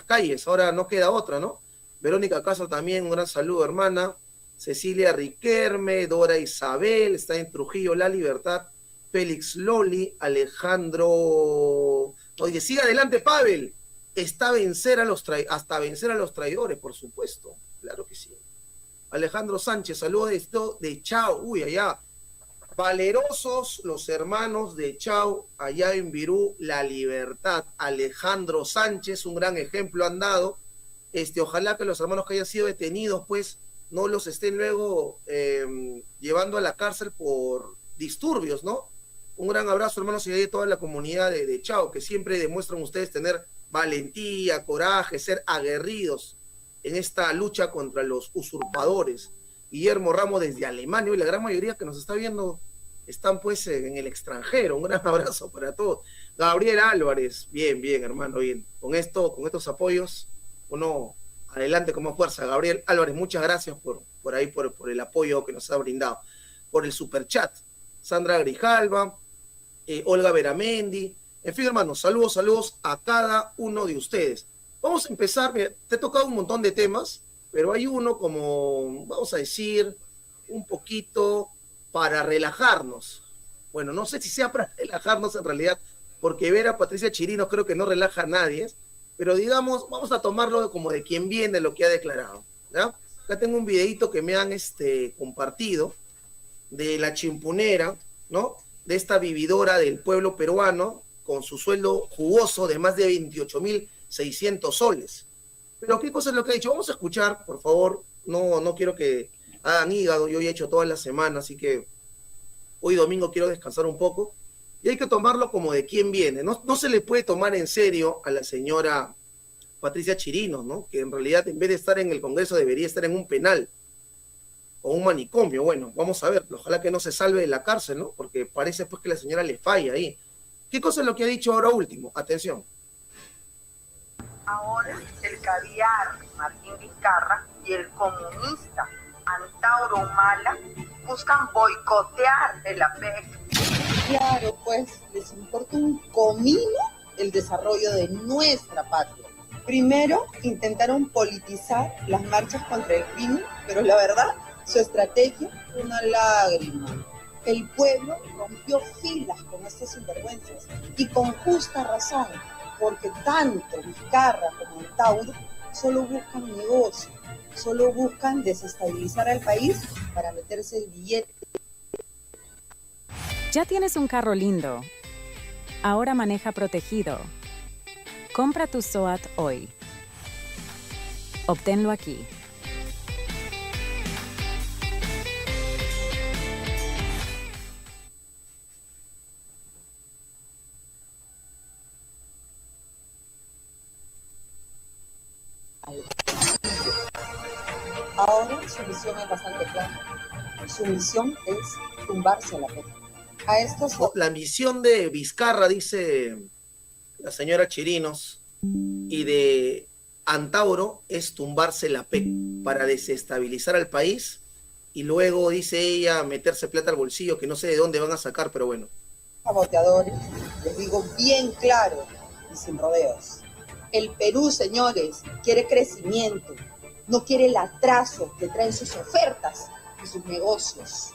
calles, ahora no queda otra, ¿no? Verónica Castro también, un gran saludo, hermana. Cecilia Riquerme, Dora Isabel, está en Trujillo, La Libertad. Félix Loli, Alejandro. Oye, siga adelante, Pavel. Hasta vencer a los traidores, por supuesto. Claro que sí. Alejandro Sánchez, saludos de esto de Chao. Uy, allá. Valerosos los hermanos de Chao, allá en Virú, La Libertad. Alejandro Sánchez, un gran ejemplo han dado. Ojalá que los hermanos que hayan sido detenidos, pues, no los estén luego llevando a la cárcel por disturbios, ¿no? Un gran abrazo, hermanos, y de toda la comunidad de Chao, que siempre demuestran ustedes tener valentía, coraje, ser aguerridos en esta lucha contra los usurpadores. Guillermo Ramos desde Alemania, y la gran mayoría que nos está viendo están pues en el extranjero. Un gran abrazo para todos. Gabriel Álvarez, bien, bien, hermano, bien. Con estos apoyos, uno adelante con más fuerza. Gabriel Álvarez, muchas gracias por el apoyo que nos ha brindado. Por el superchat. Sandra Grijalva, Olga Veramendi, en fin, hermanos, saludos a cada uno de ustedes. Vamos a empezar, mira, te he tocado un montón de temas, pero hay uno como, vamos a decir, un poquito para relajarnos. Bueno, no sé si sea para relajarnos en realidad, porque ver a Patricia Chirinos creo que no relaja a nadie, pero digamos, vamos a tomarlo como de quien viene lo que ha declarado, ¿ya? Acá tengo un videito que me han compartido de la chimpunera, ¿no? De esta vividora del pueblo peruano, con su sueldo jugoso de más de 28.600 soles. Pero ¿qué cosa es lo que ha dicho? Vamos a escuchar, por favor. No quiero que hagan hígado, yo he hecho toda la semana, así que hoy domingo quiero descansar un poco. Y hay que tomarlo como de quién viene. No se le puede tomar en serio a la señora Patricia Chirinos, ¿no? Que en realidad en vez de estar en el Congreso debería estar en un penal o un manicomio. Bueno, vamos a ver, ojalá que no se salve de la cárcel, ¿no? Porque parece pues que la señora le falla ahí. ¿Qué cosa es lo que ha dicho ahora último? Atención. Ahora el caviar Martín Vizcarra y el comunista Antauro Humala buscan boicotear el APEC. Claro, pues les importa un comino el desarrollo de nuestra patria. Primero intentaron politizar las marchas contra el crimen, pero la verdad, su estrategia fue una lágrima. El pueblo rompió filas con estas sinvergüenzas y con justa razón, porque tanto Vizcarra como Antauro solo buscan negocio, solo buscan desestabilizar al país para meterse el billete. Ya tienes un carro lindo. Ahora maneja protegido. Compra tu SOAT hoy. Obténlo aquí. Ahora su misión es bastante clara. Su misión es tumbarse a la pena. A estos... La misión de Vizcarra, dice la señora Chirinos, y de Antauro es tumbarse la PEC para desestabilizar al país y luego, dice ella, meterse plata al bolsillo que no sé de dónde van a sacar, pero bueno. Saboteadores, les digo bien claro y sin rodeos. El Perú, señores, quiere crecimiento, no quiere el atraso que traen sus ofertas y sus negocios.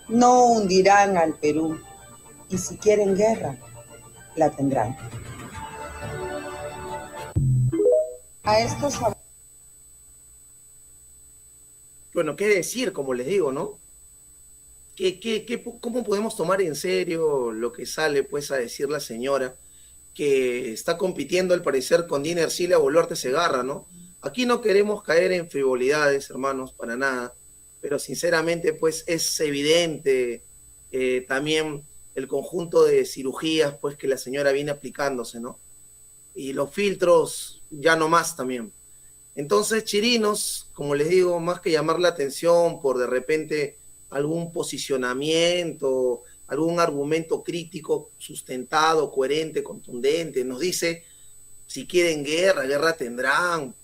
No hundirán al Perú y si quieren guerra, la tendrán. A estos... Bueno, qué decir, como les digo, ¿no? ¿Cómo podemos tomar en serio lo que sale pues a decir la señora que está compitiendo al parecer con Dina Ercilia Boluarte Segarra, ¿no? Aquí no queremos caer en frivolidades, hermanos, para nada, pero sinceramente pues es evidente también el conjunto de cirugías pues que la señora viene aplicándose, ¿no? Y los filtros ya no más también. Entonces, Chirinos, como les digo, más que llamar la atención por de repente algún posicionamiento, algún argumento crítico sustentado, coherente, contundente, nos dice, si quieren guerra, guerra tendrán.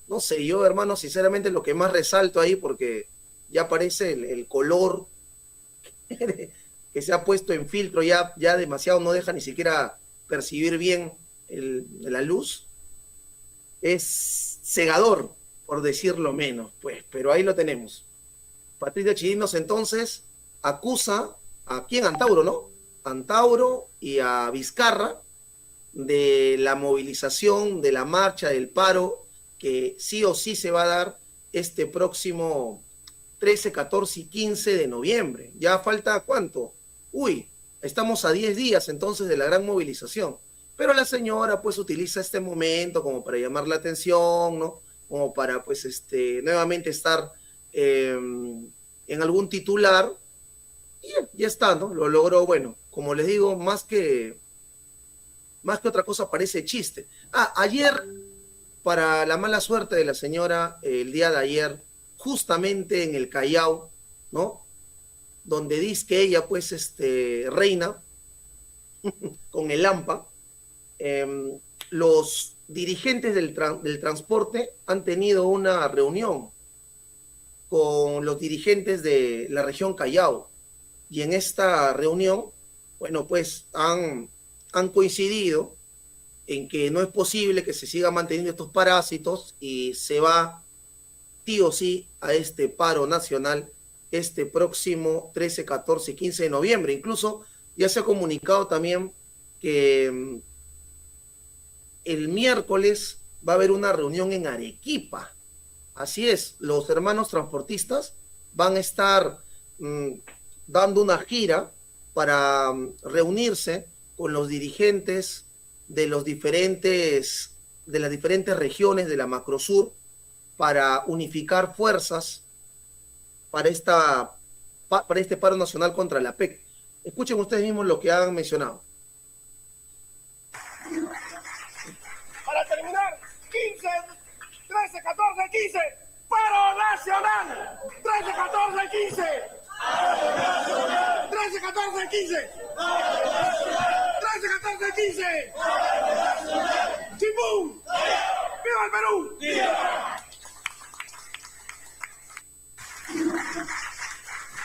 No sé, yo, hermano, sinceramente lo que más resalto ahí, porque ya aparece el color que se ha puesto en filtro, ya demasiado no deja ni siquiera percibir bien la luz. es cegador, por decirlo menos, pues, pero ahí lo tenemos. Patricia Chirinos entonces acusa a quién, Antauro, ¿no? Antauro y a Vizcarra de la movilización, de la marcha, del paro, que sí o sí se va a dar este próximo 13, 14 y 15 de noviembre. Ya falta ¿cuánto? Uy, estamos a 10 días entonces de la gran movilización. Pero la señora pues utiliza este momento como para llamar la atención, ¿no? Como para pues nuevamente estar en algún titular. Y ya está, ¿no? Lo logró, bueno, como les digo, más que otra cosa parece chiste. Ayer, para la mala suerte de la señora, el día de ayer, justamente en el Callao, ¿no? Donde dice que ella, pues, reina con el AMPA, los dirigentes del transporte han tenido una reunión con los dirigentes de la región Callao. Y en esta reunión, bueno, pues han coincidido en que no es posible que se sigan manteniendo estos parásitos y se va sí o sí a este paro nacional este próximo 13, 14 y 15 de noviembre. Incluso ya se ha comunicado también que el miércoles va a haber una reunión en Arequipa. Así es, los hermanos transportistas van a estar dando una gira para reunirse con los dirigentes de las diferentes regiones de la Macrosur para unificar fuerzas para este paro nacional contra la PEC. Escuchen ustedes mismos lo que han mencionado. Para terminar, 15, 13, 14, 15, paro nacional. 13, 14, 15. 13, 14, 15. 13, 14, 15. ¡Chimpún! ¡Viva el Perú! ¡Viva!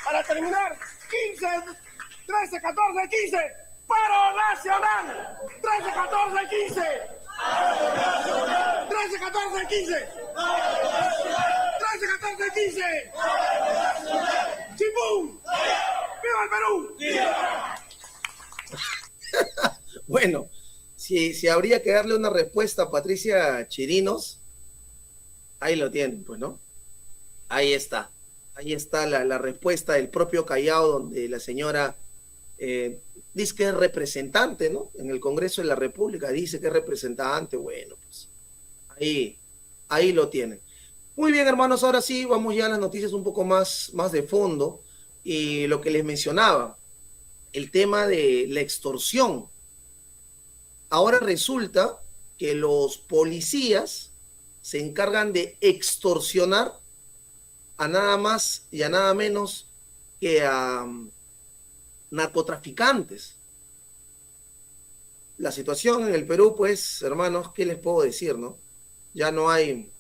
Para terminar, 15, 13, 14, 15, paro nacional. 13, 14, 15. 13, 14, 15. 13, 14, 15. ¡Chimpún! ¡Viva el Perú! ¡Viva! Bueno, si habría que darle una respuesta a Patricia Chirinos, ahí lo tienen, pues, ¿no? Ahí está la respuesta del propio Callao, donde la señora dice que es representante, ¿no? En el Congreso de la República dice que es representante. Bueno, pues ahí lo tienen. Muy bien, hermanos, ahora sí, vamos ya a las noticias un poco más de fondo. Y lo que les mencionaba, el tema de la extorsión. Ahora resulta que los policías se encargan de extorsionar a nada más y a nada menos que a narcotraficantes. La situación en el Perú, pues, hermanos, ¿qué les puedo decir, no? Ya no hay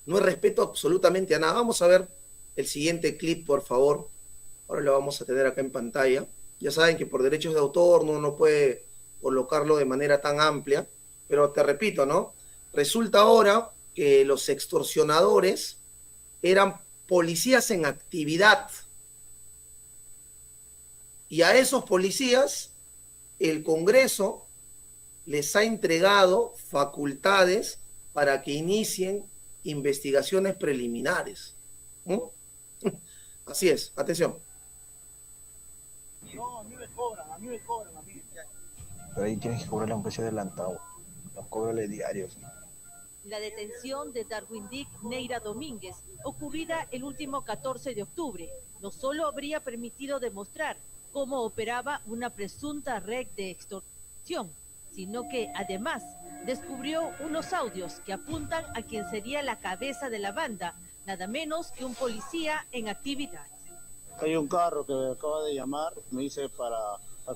respeto absolutamente a nada. Vamos a ver el siguiente clip, por favor. Ahora lo vamos a tener acá en pantalla. Ya saben que por derechos de autor no puede colocarlo de manera tan amplia, pero te repito, ¿no? Resulta ahora que los extorsionadores eran policías en actividad. Y a esos policías el Congreso les ha entregado facultades para que inicien investigaciones preliminares. Así es, atención. No, a mí me cobran. Pero ahí tienes que cobrarle aunque sea adelantado. Los cóbrale diarios. La detención de Darwin Dick Neira Domínguez, ocurrida el último 14 de octubre, no solo habría permitido demostrar cómo operaba una presunta red de extorsión, sino que además descubrió unos audios que apuntan a quien sería la cabeza de la banda, nada menos que un policía en actividad. Hay un carro que me acaba de llamar, me dice para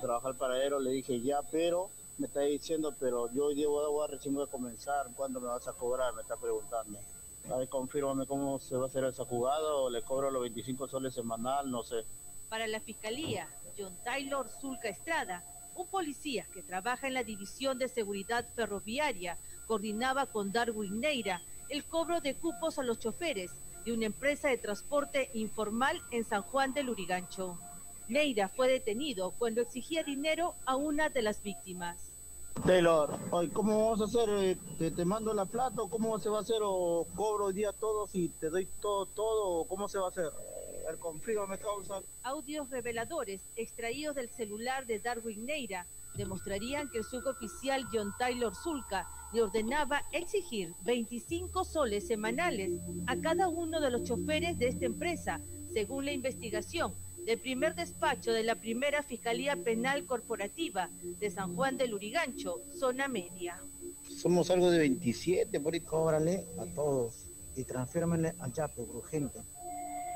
trabajar para Aero, le dije ya, pero me está diciendo, pero yo hoy día recién voy a comenzar, ¿cuándo me vas a cobrar? Me está preguntando. A ver, confírmame cómo se va a hacer esa jugada, o le cobro los 25 soles semanal, no sé. Para la Fiscalía, John Taylor Zulca Estrada Un policía que trabaja en la División de Seguridad Ferroviaria coordinaba con Darwin Neira el cobro de cupos a los choferes de una empresa de transporte informal en San Juan del Lurigancho. Neira fue detenido cuando exigía dinero a una de las víctimas. Taylor, oye, ¿cómo vamos a hacer? ¿Te mando la plata o cómo se va a hacer? ¿O cobro hoy día todo si te doy todo? ¿O cómo se va a hacer? El conflicto me causa. Audios reveladores extraídos del celular de Darwin Neira demostrarían que el suboficial John Taylor Zulca le ordenaba exigir 25 soles semanales a cada uno de los choferes de esta empresa, según la investigación del primer despacho de la primera Fiscalía Penal Corporativa de San Juan del Lurigancho, zona media. Somos algo de 27, por ahí. Cóbrale a todos y transférmele a Yape, urgente.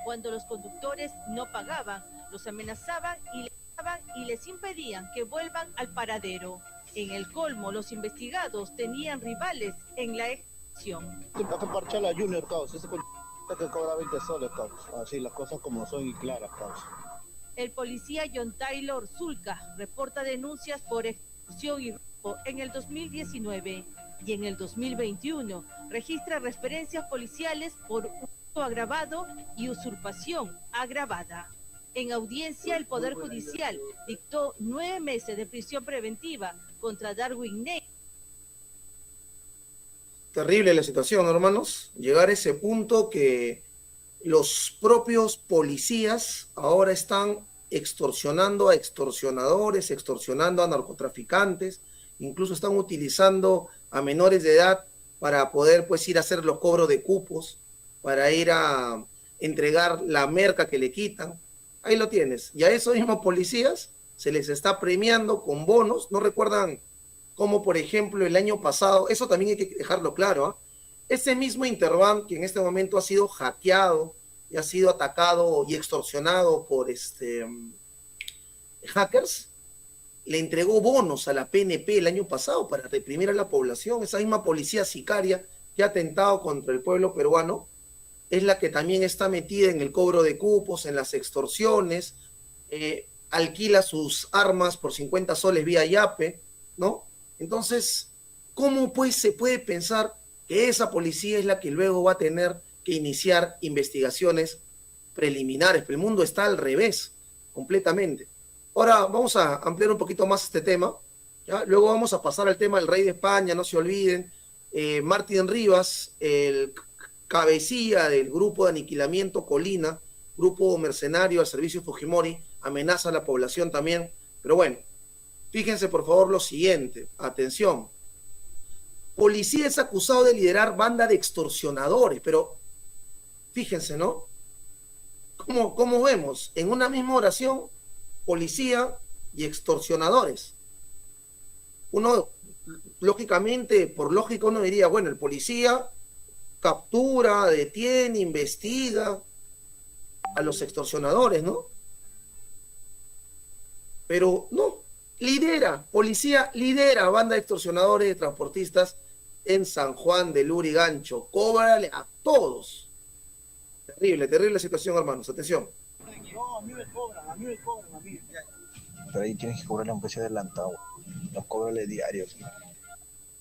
Cuando los conductores no pagaban, los amenazaban y les impedían que vuelvan al paradero. En el colmo, los investigados tenían rivales en la extorsión. Hay que parchar a Junior, caos. Ese que cobra 20 soles, caos. Así las cosas como son y claras, caos. El policía John Taylor Zulca reporta denuncias por extorsión y robo en el 2019 y en el 2021 registra referencias policiales por hurto agravado y usurpación agravada. En audiencia, el Poder Judicial dictó 9 meses de prisión preventiva contra Darwin Neira. Terrible la situación, hermanos. Llegar a ese punto que los propios policías ahora están extorsionando a extorsionadores, extorsionando a narcotraficantes, incluso están utilizando a menores de edad para poder pues ir a hacer los cobros de cupos, para ir a entregar la merca que le quitan. Ahí lo tienes. Y a esos mismos policías se les está premiando con bonos. ¿No recuerdan cómo, por ejemplo, el año pasado, eso también hay que dejarlo claro, ¿eh? Ese mismo Interbank, que en este momento ha sido hackeado y ha sido atacado y extorsionado por hackers, le entregó bonos a la PNP el año pasado para reprimir a la población. Esa misma policía sicaria que ha atentado contra el pueblo peruano es la que también está metida en el cobro de cupos, en las extorsiones, alquila sus armas por 50 soles vía Yape, ¿no? Entonces, ¿cómo pues se puede pensar que esa policía es la que luego va a tener que iniciar investigaciones preliminares? Pero el mundo está al revés, completamente. Ahora vamos a ampliar un poquito más este tema, ¿ya? Luego vamos a pasar al tema del rey de España, no se olviden. Martín Rivas, el cabecilla del grupo de aniquilamiento Colina, grupo mercenario al servicio Fujimori, amenaza a la población también. Pero bueno, fíjense por favor lo siguiente, atención. Policía es acusado de liderar banda de extorsionadores, pero fíjense, ¿no? ¿Cómo vemos? En una misma oración, policía y extorsionadores. Uno, lógicamente, por lógica, uno diría, bueno, el policía captura, detiene, investiga a los extorsionadores, ¿no? Pero no, policía lidera banda de extorsionadores, de transportistas en San Juan del Lurigancho. Cóbrale a todos. Terrible, terrible situación, hermanos. Atención. No, a mí me cobran, a mí. Pero ahí tienes que cobrarle aunque sea adelantado. Los cóbrale diarios.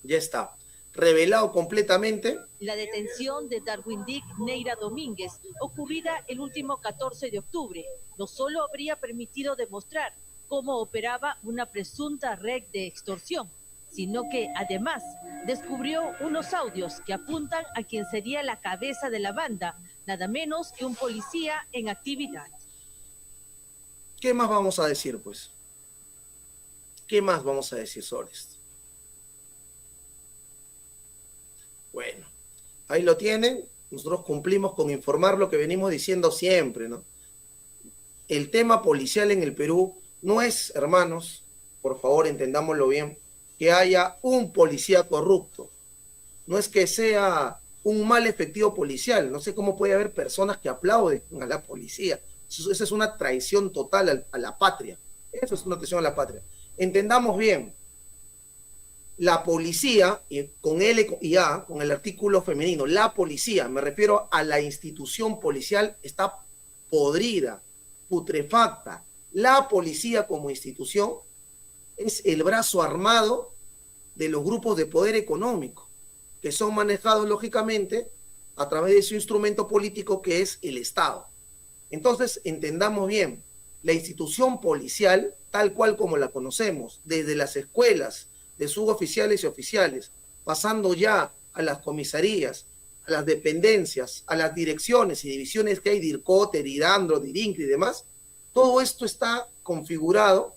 Ya está. Revelado completamente. La detención de Darwin Dick Neira Domínguez, ocurrida el último 14 de octubre, no solo habría permitido demostrar cómo operaba una presunta red de extorsión, sino que además descubrió unos audios que apuntan a quien sería la cabeza de la banda, nada menos que un policía en actividad. ¿Qué más vamos a decir, pues? ¿Qué más vamos a decir sobre esto? Bueno, ahí lo tienen. Nosotros cumplimos con informar lo que venimos diciendo siempre, ¿no? El tema policial en el Perú no es, hermanos, por favor, entendámoslo bien, que haya un policía corrupto. No es que sea un mal efectivo policial. No sé cómo puede haber personas que aplauden a la policía. Eso es una traición total a la patria. Eso es una traición a la patria. Entendamos bien. La policía, con L y A, con el artículo femenino, la policía, me refiero a la institución policial, está podrida, putrefacta. La policía como institución es el brazo armado de los grupos de poder económico, que son manejados lógicamente a través de su instrumento político que es el Estado. Entonces, entendamos bien, la institución policial, tal cual como la conocemos, desde las escuelas de suboficiales y oficiales, pasando ya a las comisarías, a las dependencias, a las direcciones y divisiones que hay de IRCOTER, IDANDRO, DIRINCRI y demás, todo esto está configurado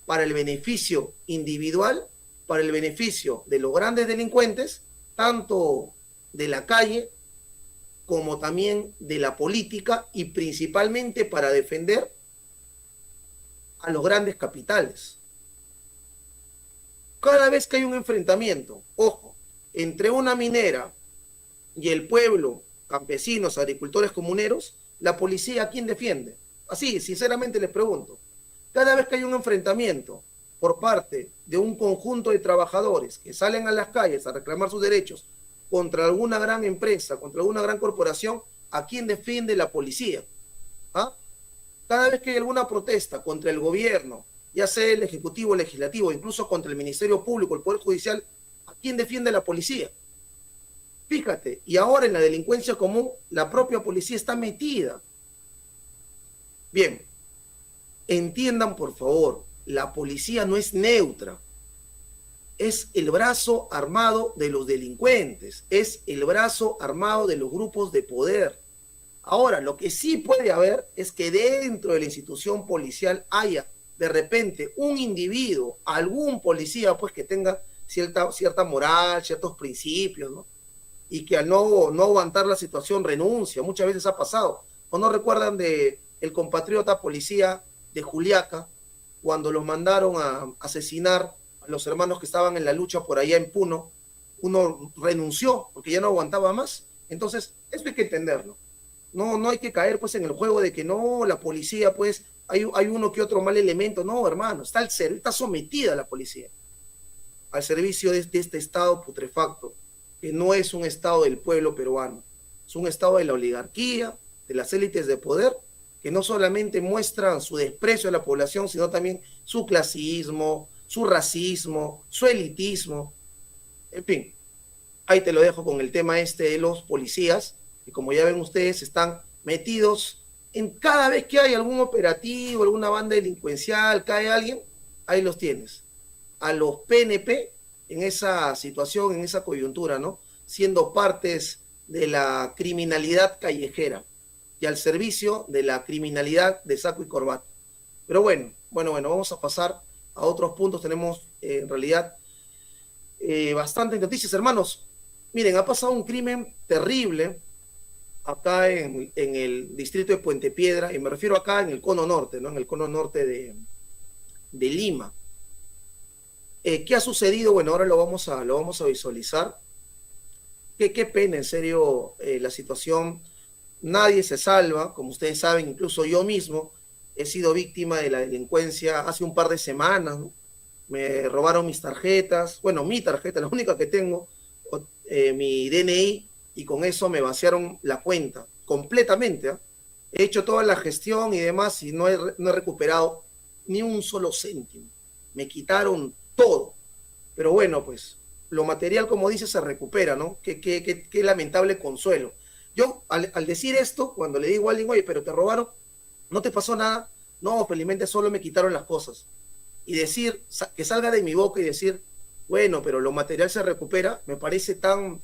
para el beneficio individual, para el beneficio de los grandes delincuentes, tanto de la calle como también de la política, y principalmente para defender a los grandes capitales. Cada vez que hay un enfrentamiento, ojo, entre una minera y el pueblo, campesinos, agricultores, comuneros, la policía, ¿a quién defiende? Así, sinceramente les pregunto. Cada vez que hay un enfrentamiento por parte de un conjunto de trabajadores que salen a las calles a reclamar sus derechos contra alguna gran empresa, contra alguna gran corporación, ¿a quién defiende la policía? ¿Ah? Cada vez que hay alguna protesta contra el gobierno, ya sea el Ejecutivo, el Legislativo, incluso contra el Ministerio Público, el Poder Judicial, ¿a quién defiende la policía? Fíjate, y ahora en la delincuencia común, la propia policía está metida. Bien, entiendan por favor, la policía no es neutra. Es el brazo armado de los delincuentes, es el brazo armado de los grupos de poder. Ahora, lo que sí puede haber es que dentro de la institución policial haya de repente un individuo, algún policía pues que tenga cierta moral, ciertos principios, ¿no? Y que al no aguantar la situación renuncia, muchas veces ha pasado. ¿O no recuerdan de el compatriota policía de Juliaca, cuando los mandaron a asesinar a los hermanos que estaban en la lucha por allá en Puno? Uno renunció porque ya no aguantaba más. Entonces, eso hay que entenderlo. No hay que caer pues en el juego de que no, la policía pues hay uno que otro mal elemento. No, hermano, está sometida la policía al servicio de este Estado putrefacto, que no es un Estado del pueblo peruano, es un Estado de la oligarquía, de las élites de poder, que no solamente muestran su desprecio a la población, sino también su clasismo, su racismo, su elitismo. En fin, ahí te lo dejo con el tema de los policías, que como ya ven ustedes, están metidos en cada vez que hay algún operativo, alguna banda delincuencial, cae alguien, ahí los tienes. A los PNP en esa situación, en esa coyuntura, ¿no? Siendo partes de la criminalidad callejera y al servicio de la criminalidad de saco y corbata. Pero bueno, vamos a pasar a otros puntos. Tenemos en realidad bastantes noticias, hermanos. Miren, ha pasado un crimen terrible acá en el distrito de Puente Piedra, y me refiero acá en el cono norte, ¿no? En el cono norte de Lima. ¿Qué ha sucedido? Bueno, ahora lo vamos a visualizar. Qué pena, en serio, la situación. Nadie se salva, como ustedes saben, incluso yo mismo he sido víctima de la delincuencia hace un par de semanas, ¿no? Me robaron mis tarjetas, bueno, mi tarjeta, la única que tengo, mi DNI, y con eso me vaciaron la cuenta completamente, ¿eh? He hecho toda la gestión y demás y no he recuperado ni un solo céntimo. Me quitaron todo. Pero bueno, pues lo material, como dice, se recupera, ¿no? Qué lamentable consuelo. Yo, al decir esto, cuando le digo a alguien, oye, pero te robaron, ¿no te pasó nada? No, felizmente solo me quitaron las cosas. Y decir, que salga de mi boca y decir, bueno, pero lo material se recupera, me parece tan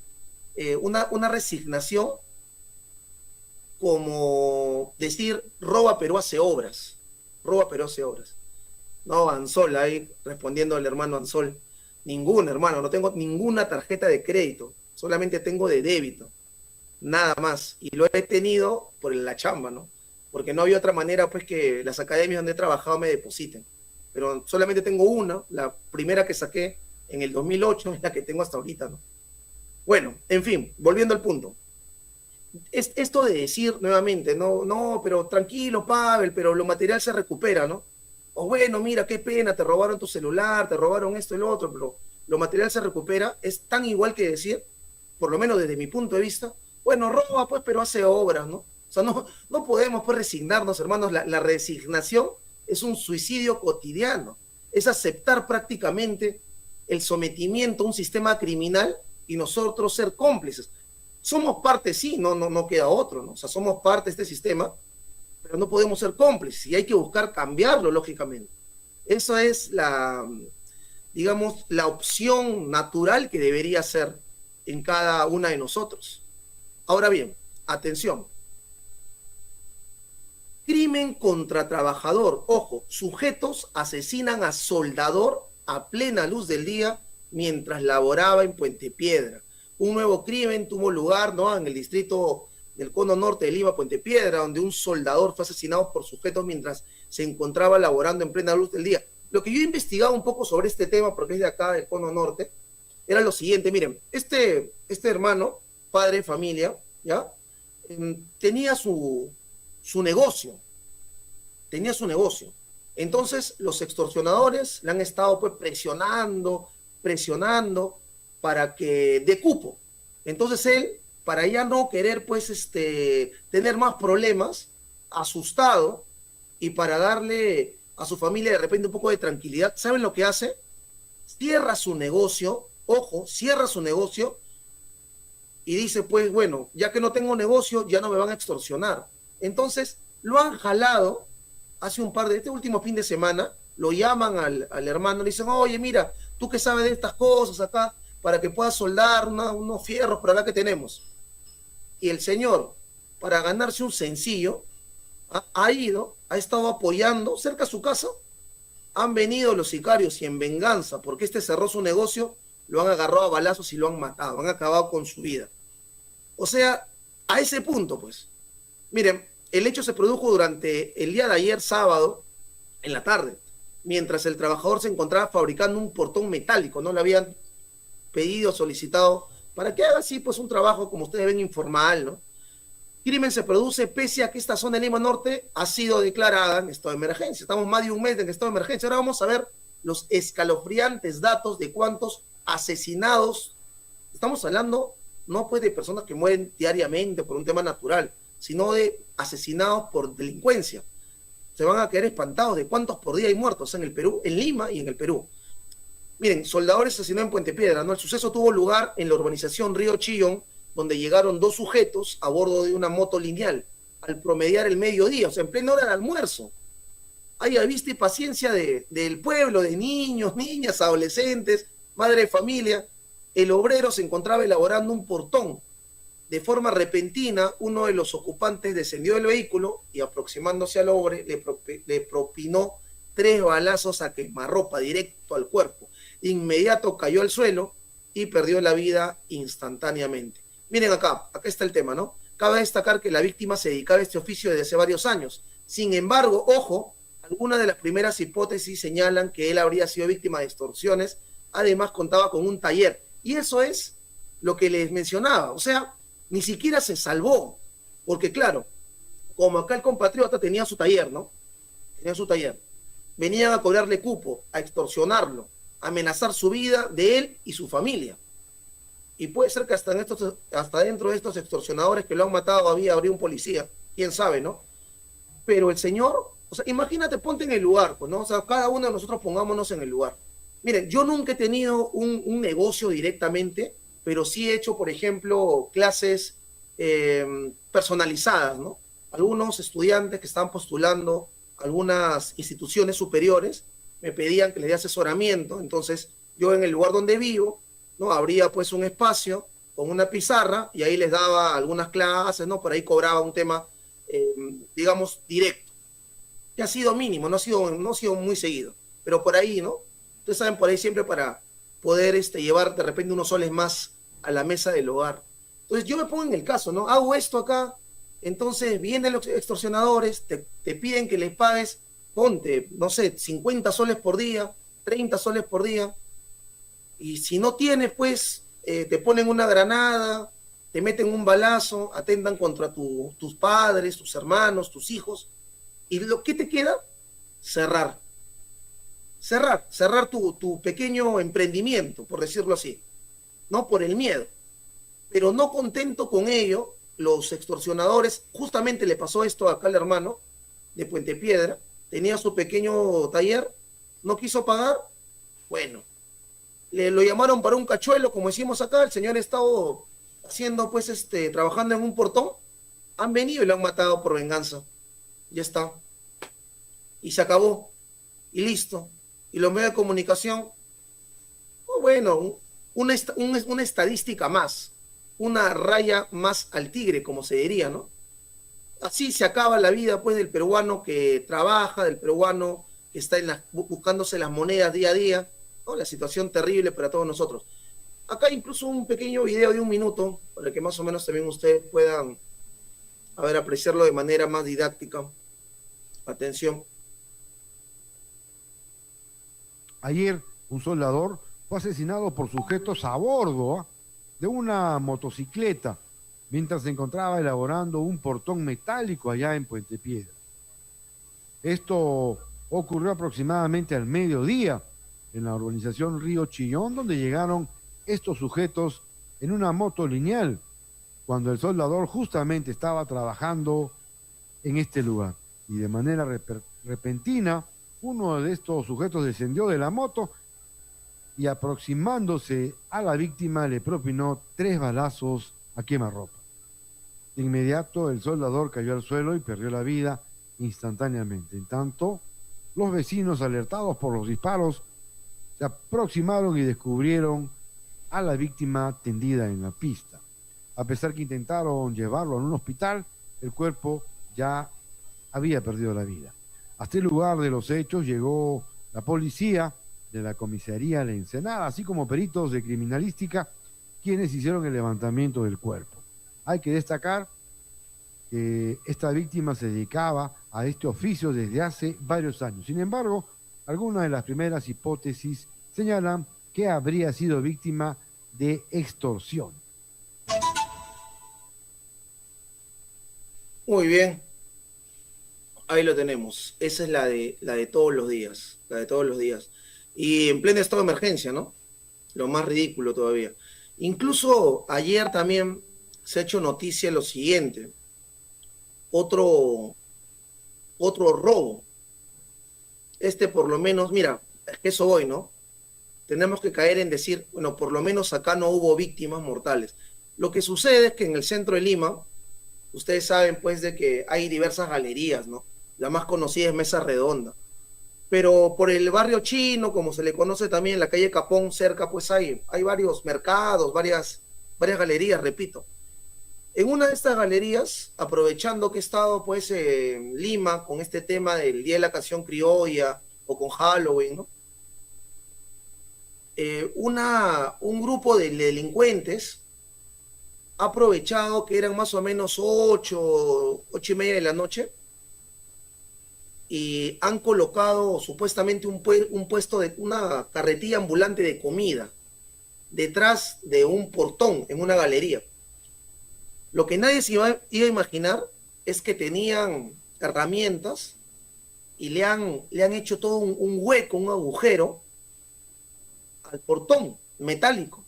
una resignación como decir, roba pero hace obras. Roba pero hace obras. No, Ansol, ahí respondiendo al hermano Ansol, ninguna, hermano, no tengo ninguna tarjeta de crédito, solamente tengo de débito, nada más, y lo he tenido por la chamba, ¿no? Porque no había otra manera, pues, que las academias donde he trabajado me depositen, pero solamente tengo una, la primera que saqué en el 2008, es la que tengo hasta ahorita, ¿no? Bueno, en fin, volviendo al punto, esto de decir nuevamente, no, pero tranquilo, Pavel, pero lo material se recupera, ¿no? O bueno, mira, qué pena, te robaron tu celular, te robaron esto y lo otro, pero lo material se recupera, es tan igual que decir, por lo menos desde mi punto de vista, bueno, roba pues, pero hace obras, ¿no? O sea, no podemos pues resignarnos, hermanos, la resignación es un suicidio cotidiano. es aceptar prácticamente el sometimiento a un sistema criminal y nosotros ser cómplices. Somos parte, sí, no queda otro, ¿no? O sea, somos parte de este sistema, pero no podemos ser cómplices y hay que buscar cambiarlo, lógicamente. Esa es digamos, la opción natural que debería ser en cada una de nosotros. Ahora bien, atención. Crimen contra trabajador. Ojo, sujetos asesinan a soldador a plena luz del día mientras laboraba en Puente Piedra. Un nuevo crimen tuvo lugar, ¿no?, en el distrito del Cono Norte de Lima, Puente Piedra, donde un soldador fue asesinado por sujetos mientras se encontraba laborando en plena luz del día. Lo que yo he investigado un poco sobre este tema, porque es de acá del Cono Norte, era lo siguiente. Miren, este hermano, padre de familia, ¿ya? Tenía su negocio. Tenía su negocio. Entonces, los extorsionadores le han estado pues presionando para que dé cupo. Entonces él, para ya no querer pues tener más problemas, asustado, y para darle a su familia de repente un poco de tranquilidad, ¿saben lo que hace? Cierra su negocio, ojo, cierra su negocio y dice, pues bueno, ya que no tengo negocio, ya no me van a extorsionar. Entonces lo han jalado hace este último fin de semana, lo llaman al hermano, le dicen, oye, mira, tú que sabes de estas cosas acá, para que puedas soldar unos fierros por acá que tenemos. Y el señor, para ganarse un sencillo, ha estado apoyando cerca a su casa. Han venido los sicarios y en venganza, porque cerró su negocio, lo han agarrado a balazos y lo han matado, han acabado con su vida. O sea, a ese punto, pues. Miren, el hecho se produjo durante el día de ayer, sábado, en la tarde, mientras el trabajador se encontraba fabricando un portón metálico, ¿no? Le habían pedido, solicitado, para que haga así, pues, un trabajo, como ustedes ven, informal, ¿no? Crimen se produce pese a que esta zona de Lima Norte ha sido declarada en estado de emergencia. Estamos más de un mes en estado de emergencia. Ahora vamos a ver los escalofriantes datos de cuántos asesinados. Estamos hablando no pues de personas que mueren diariamente por un tema natural, sino de asesinados por delincuencia. Se van a quedar espantados de cuántos por día hay muertos en el Perú, en Lima y en el Perú. Miren, soldadores asesinados en Puente Piedra, ¿no? El suceso tuvo lugar en la urbanización Río Chillón, donde llegaron 2 sujetos a bordo de una moto lineal al promediar el mediodía, o sea, en plena hora del almuerzo. Haya vista y paciencia del pueblo, de niños, niñas, adolescentes, madre de familia. El obrero se encontraba elaborando un portón. De forma repentina, uno de los ocupantes descendió del vehículo y, aproximándose al hombre, le propinó 3 balazos a quemarropa directo al cuerpo. De inmediato cayó al suelo y perdió la vida instantáneamente. Miren acá está el tema, ¿no? Cabe destacar que la víctima se dedicaba a este oficio desde hace varios años. Sin embargo, ojo, algunas de las primeras hipótesis señalan que él habría sido víctima de extorsiones. Además, contaba con un taller. Y eso es lo que les mencionaba. O sea, ni siquiera se salvó. Porque claro, como acá el compatriota tenía su taller, ¿no? Tenía su taller. Venían a cobrarle cupo, a extorsionarlo, a amenazar su vida de él y su familia. Y puede ser que hasta dentro de estos extorsionadores que lo han matado habría un policía, quién sabe, ¿no? Pero el señor, o sea, imagínate, ponte en el lugar, pues, ¿no? O sea, cada uno de nosotros pongámonos en el lugar. Miren, yo nunca he tenido un negocio directamente, pero sí he hecho, por ejemplo, clases personalizadas, ¿no? Algunos estudiantes que estaban postulando algunas instituciones superiores me pedían que les dé asesoramiento. Entonces, yo en el lugar donde vivo, ¿no? Abría pues un espacio con una pizarra y ahí les daba algunas clases, ¿no? Por ahí cobraba un tema, digamos, directo, que ha sido mínimo, no ha sido muy seguido, pero por ahí, ¿no? Ustedes saben, por ahí siempre para poder llevar de repente unos soles más a la mesa del hogar. Entonces yo me pongo en el caso, ¿no? Hago esto acá, entonces vienen los extorsionadores, te piden que les pagues, ponte, no sé, 50 soles por día, 30 soles por día, y si no tienes, pues, te ponen una granada, te meten un balazo, atentan contra tus padres, tus hermanos, tus hijos, y lo que te queda, cerrar tu pequeño emprendimiento, por decirlo así, ¿no? Por el miedo. Pero no contento con ello, los extorsionadores, justamente le pasó esto acá al hermano de Puente Piedra, tenía su pequeño taller no quiso pagar, bueno, lo llamaron para un cachuelo, como decimos acá, el señor ha estado haciendo, pues, trabajando en un portón, han venido y lo han matado por venganza, ya está, y se acabó, y listo, y los medios de comunicación, oh, bueno, una estadística más, una raya más al tigre, como se diría, ¿no? Así se acaba la vida, pues, del peruano que trabaja, del peruano que está buscándose las monedas día a día, ¿no? La situación terrible para todos nosotros. Acá incluso un pequeño video de 1 minuto, para que más o menos también ustedes puedan, a ver, apreciarlo de manera más didáctica. Atención. Ayer, un soldador fue asesinado por sujetos a bordo de una motocicleta mientras se encontraba elaborando un portón metálico allá en Puente Piedra. Esto ocurrió aproximadamente al mediodía en la urbanización Río Chillón, donde llegaron estos sujetos en una moto lineal, cuando el soldador justamente estaba trabajando en este lugar. Y de manera repentina, uno de estos sujetos descendió de la moto y aproximándose a la víctima le propinó 3 balazos a quemarropa. De inmediato el soldador cayó al suelo y perdió la vida instantáneamente. En tanto, los vecinos, alertados por los disparos, se aproximaron y descubrieron a la víctima tendida en la pista. A pesar que intentaron llevarlo a un hospital, el cuerpo ya había perdido la vida. Hasta el lugar de los hechos llegó la policía de la comisaría La Ensenada, así como peritos de criminalística, quienes hicieron el levantamiento del cuerpo. Hay que destacar que esta víctima se dedicaba a este oficio desde hace varios años. Sin embargo, algunas de las primeras hipótesis señalan que habría sido víctima de extorsión. Muy bien. Ahí lo tenemos. Esa es la de todos los días. La de todos los días. Y en pleno estado de emergencia, ¿no? Lo más ridículo todavía. Incluso ayer también se ha hecho noticia lo siguiente. Otro robo. Por lo menos, mira, es que eso hoy, ¿no? Tenemos que caer en decir, bueno, por lo menos acá no hubo víctimas mortales. Lo que sucede es que en el centro de Lima, ustedes saben pues de que hay diversas galerías, ¿no? La más conocida es Mesa Redonda. Pero por el barrio chino, como se le conoce también, la calle Capón, cerca, pues hay varios mercados, varias galerías, repito. En una de estas galerías, aprovechando que he estado pues en Lima con este tema del Día de la Canción Criolla o con Halloween, ¿no? Un grupo de delincuentes ha aprovechado que eran más o menos 8:30 de la noche y han colocado supuestamente un puesto de una carretilla ambulante de comida detrás de un portón en una galería. Lo que nadie se iba a imaginar es que tenían herramientas y le han hecho todo un hueco, un agujero al portón metálico.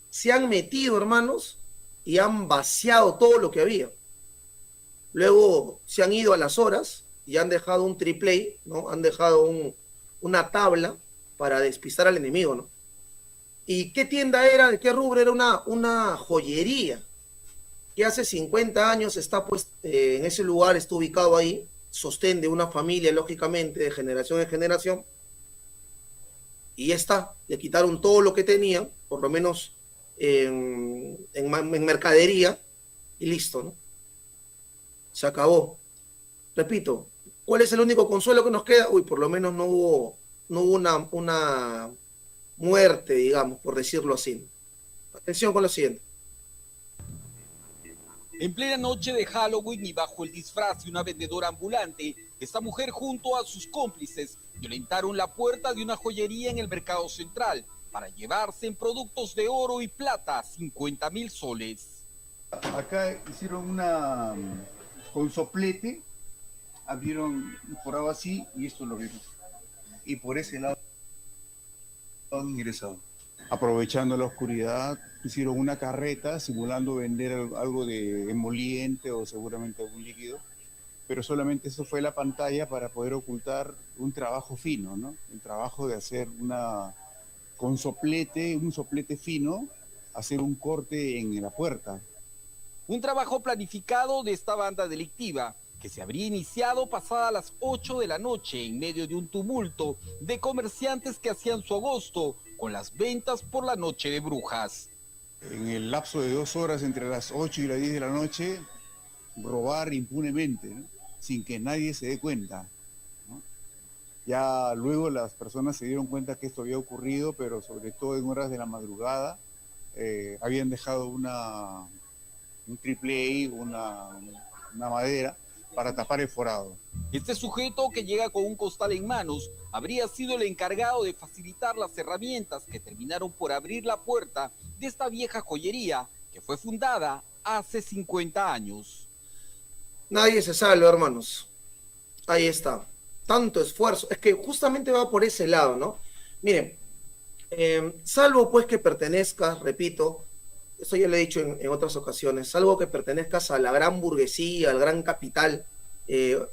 Se han metido, hermanos, y han vaciado todo lo que había. Luego se han ido a las horas y han dejado un triple, ¿no? Han dejado una tabla para despistar al enemigo, ¿no? ¿Y qué tienda era? ¿De qué rubro? Era una joyería que hace 50 años está pues en ese lugar, está ubicado ahí, sostén de una familia, lógicamente, de generación en generación, y ya está, le quitaron todo lo que tenían, por lo menos en mercadería, y listo, ¿no? Se acabó. Repito, ¿cuál es el único consuelo que nos queda? Uy, por lo menos no hubo una muerte, digamos, por decirlo así. Atención con lo siguiente. En plena noche de Halloween y bajo el disfraz de una vendedora ambulante, esta mujer junto a sus cómplices violentaron la puerta de una joyería en el Mercado Central para llevarse en productos de oro y plata 50.000 soles. Acá hicieron con soplete, abrieron por algo así y esto lo vieron. Y por ese lado han ingresado. Aprovechando la oscuridad, hicieron una carreta simulando vender algo de emoliente o seguramente algún líquido pero solamente eso fue la pantalla para poder ocultar un trabajo fino, ¿no? El trabajo de hacer un soplete fino, hacer un corte en la puerta. Un trabajo planificado de esta banda delictiva, que se habría iniciado pasada las 8 de la noche en medio de un tumulto de comerciantes que hacían su agosto con las ventas por la noche de brujas. En el lapso de 2 horas entre las 8 y las 10 de la noche, robar impunemente, ¿no? Sin que nadie se dé cuenta, ¿no? Ya luego las personas se dieron cuenta que esto había ocurrido, pero sobre todo en horas de la madrugada, habían dejado un triple A, una madera, para tapar el forado. Este sujeto, que llega con un costal en manos, habría sido el encargado de facilitar las herramientas que terminaron por abrir la puerta de esta vieja joyería que fue fundada hace 50 años. Nadie se salva, hermanos. Ahí está. Tanto esfuerzo. Es que justamente va por ese lado, ¿no? Miren, salvo pues que pertenezcas, repito, eso ya lo he dicho en otras ocasiones, salvo que pertenezcas a la gran burguesía, al gran capital de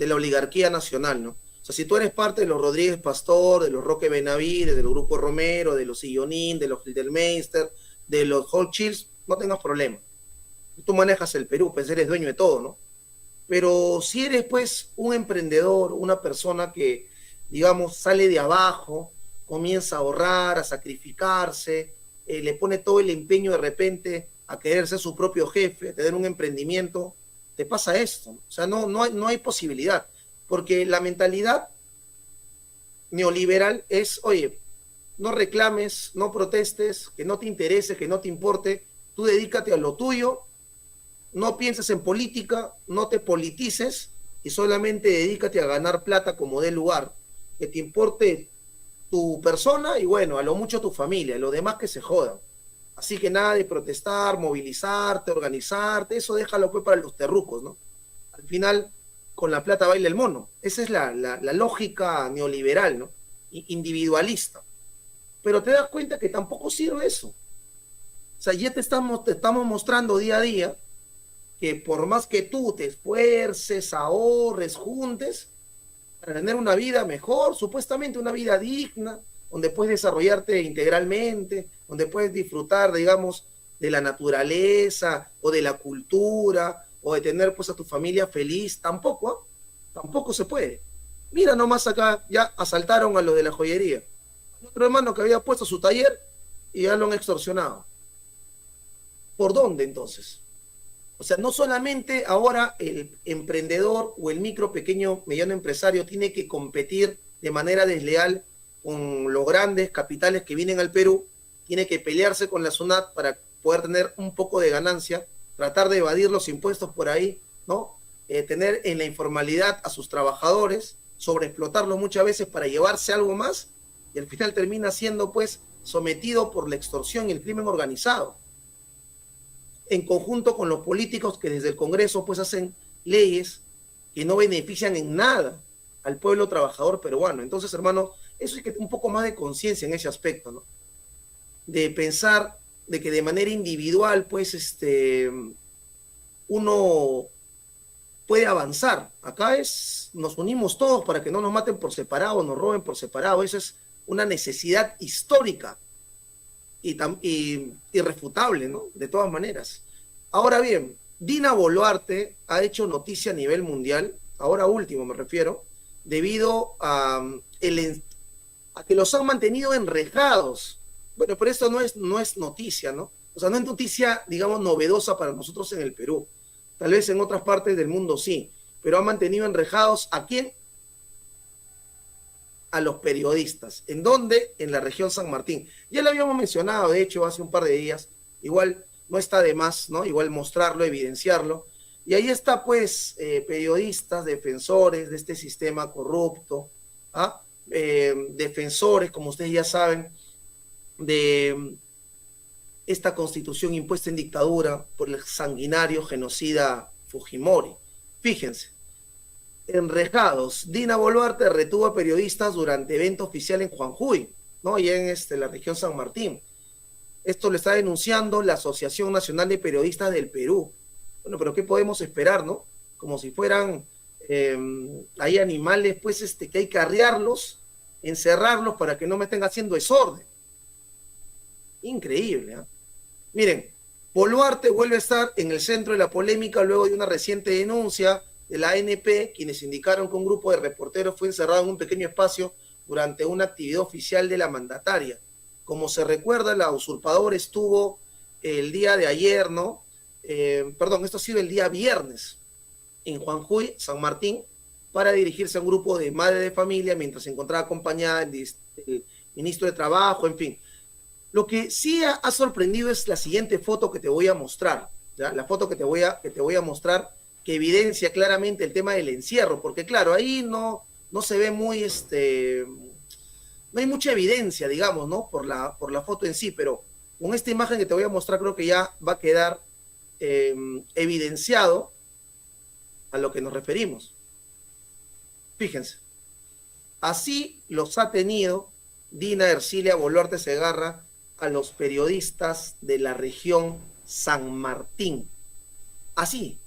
la oligarquía nacional, ¿no? O sea, si tú eres parte de los Rodríguez Pastor, de los Roque Benavides, del Grupo Romero, de los Sillonín, de los Hildelmeister, de los Hochschilds, no tengas problema. Tú manejas el Perú, pues eres dueño de todo, ¿no? Pero si eres, pues, un emprendedor, una persona que, digamos, sale de abajo, comienza a ahorrar, a sacrificarse, le pone todo el empeño de repente a querer ser su propio jefe, a tener un emprendimiento, te pasa esto. O sea, no hay posibilidad, porque la mentalidad neoliberal es, oye, no reclames, no protestes, que no te interese, que no te importe, tú dedícate a lo tuyo, no pienses en política, no te politices y solamente dedícate a ganar plata como dé lugar, que te importe tu persona y bueno, a lo mucho tu familia, lo demás que se jodan. Así que nada de protestar, movilizarte, organizarte, eso déjalo pues para los terrucos, ¿no? Al final, con la plata baila el mono. Esa es la lógica neoliberal, ¿no? Individualista. Pero te das cuenta que tampoco sirve eso. O sea, ya te estamos mostrando día a día que por más que tú te esfuerces, ahorres, juntes, para tener una vida mejor, supuestamente una vida digna, donde puedes desarrollarte integralmente, donde puedes disfrutar, digamos, de la naturaleza o de la cultura o de tener pues a tu familia feliz, tampoco se puede. Mira nomás acá, ya asaltaron a los de la joyería. Otro hermano que había puesto su taller y ya lo han extorsionado. ¿Por dónde entonces? O sea, no solamente ahora el emprendedor o el micro, pequeño, mediano empresario tiene que competir de manera desleal con los grandes capitales que vienen al Perú, tiene que pelearse con la SUNAT para poder tener un poco de ganancia, tratar de evadir los impuestos por ahí, ¿no? Tener en la informalidad a sus trabajadores, sobreexplotarlos muchas veces para llevarse algo más, y al final termina siendo, pues, sometido por la extorsión y el crimen organizado, en conjunto con los políticos que desde el Congreso pues hacen leyes que no benefician en nada al pueblo trabajador peruano. Entonces, hermano, eso es que un poco más de conciencia en ese aspecto, ¿no? De pensar de que de manera individual, pues, uno puede avanzar. Acá nos unimos todos para que no nos maten por separado, nos roben por separado. Esa es una necesidad histórica y irrefutable, ¿no? De todas maneras. Ahora bien, Dina Boluarte ha hecho noticia a nivel mundial, ahora último me refiero, debido a que los han mantenido enrejados. Bueno, pero esto no es noticia, ¿no? O sea, no es noticia, digamos, novedosa para nosotros en el Perú. Tal vez en otras partes del mundo sí, pero han mantenido enrejados ¿a quién? A los periodistas. ¿En dónde? En la región San Martín. Ya lo habíamos mencionado, de hecho, hace un par de días. Igual no está de más, ¿no? Igual mostrarlo, evidenciarlo. Y ahí está, pues, periodistas, defensores de este sistema corrupto, ¿ah? Defensores, como ustedes ya saben, de esta constitución impuesta en dictadura por el sanguinario genocida Fujimori. Fíjense. Enrejados. Dina Boluarte retuvo a periodistas durante evento oficial en Juanjuy, ¿no? Y en la región San Martín. Esto lo está denunciando la Asociación Nacional de Periodistas del Perú. Bueno, pero ¿qué podemos esperar, no? Como si fueran hay animales, pues, que hay que arriarlos, encerrarlos para que no me estén haciendo desorden. Increíble, ¿eh? Miren, Boluarte vuelve a estar en el centro de la polémica luego de una reciente denuncia de la ANP, quienes indicaron que un grupo de reporteros fue encerrado en un pequeño espacio durante una actividad oficial de la mandataria. Como se recuerda, la usurpadora estuvo el día de ayer, ¿no? Perdón, esto ha sido el día viernes, en Juanjuy, San Martín, para dirigirse a un grupo de madres de familia mientras se encontraba acompañada del ministro de Trabajo, en fin. Lo que sí ha sorprendido es la siguiente foto que te voy a mostrar, ¿ya? La foto que te voy a mostrar, que evidencia claramente el tema del encierro, porque claro, ahí no se ve muy, no hay mucha evidencia, digamos, ¿no? Por la foto en sí, pero con esta imagen que te voy a mostrar creo que ya va a quedar evidenciado a lo que nos referimos. Fíjense, así los ha tenido Dina Ercilia Boluarte Segarra a los periodistas de la región San Martín. Así,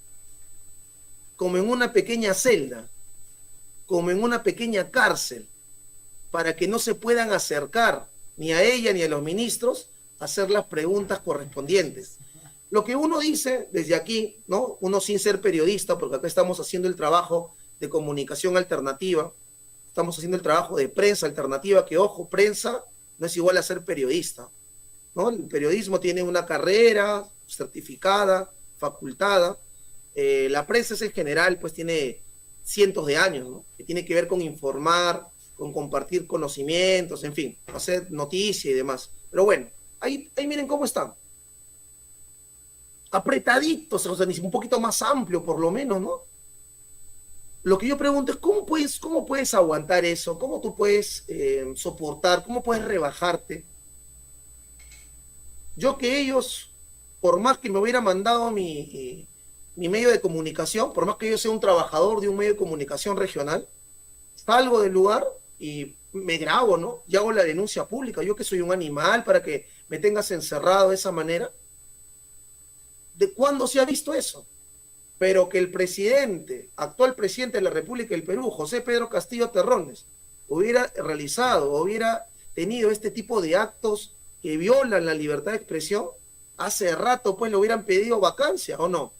como en una pequeña celda, como en una pequeña cárcel, para que no se puedan acercar ni a ella ni a los ministros a hacer las preguntas correspondientes. Lo que uno dice desde aquí, ¿no? Uno sin ser periodista, porque acá estamos haciendo el trabajo de comunicación alternativa, estamos haciendo el trabajo de prensa alternativa, que ojo, prensa no es igual a ser periodista, ¿no? El periodismo tiene una carrera certificada, facultada. La prensa en general pues tiene cientos de años, ¿no? Que tiene que ver con informar, con compartir conocimientos, en fin, hacer noticia y demás. Pero bueno, ahí miren cómo están. Apretaditos, o sea, un poquito más amplio por lo menos, ¿no? Lo que yo pregunto es, ¿cómo puedes aguantar eso? ¿Cómo tú puedes soportar? ¿Cómo puedes rebajarte? Yo que ellos, por más que me hubiera mandado mi medio de comunicación, por más que yo sea un trabajador de un medio de comunicación regional, salgo del lugar y me grabo, ¿no? Y hago la denuncia pública. Yo que soy un animal para que me tengas encerrado de esa manera. ¿De cuándo se ha visto eso? Pero que el actual presidente de la República del Perú, José Pedro Castillo Terrones, hubiera tenido este tipo de actos que violan la libertad de expresión, hace rato pues le hubieran pedido vacancia, ¿o no?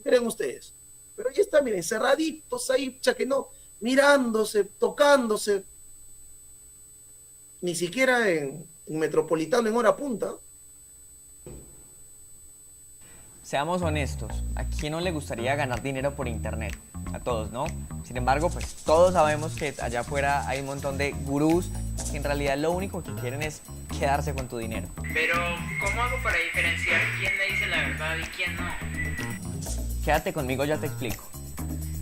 Miren ustedes. Pero ahí está, miren, cerraditos ahí, ya que no, mirándose, tocándose, ni siquiera en Metropolitano en hora punta. Seamos honestos, ¿a quién no le gustaría ganar dinero por internet? A todos, ¿no? Sin embargo, pues todos sabemos que allá afuera hay un montón de gurús que en realidad lo único que quieren es quedarse con tu dinero. Pero, ¿cómo hago para diferenciar quién me dice la verdad y quién no? Quédate conmigo, ya te explico.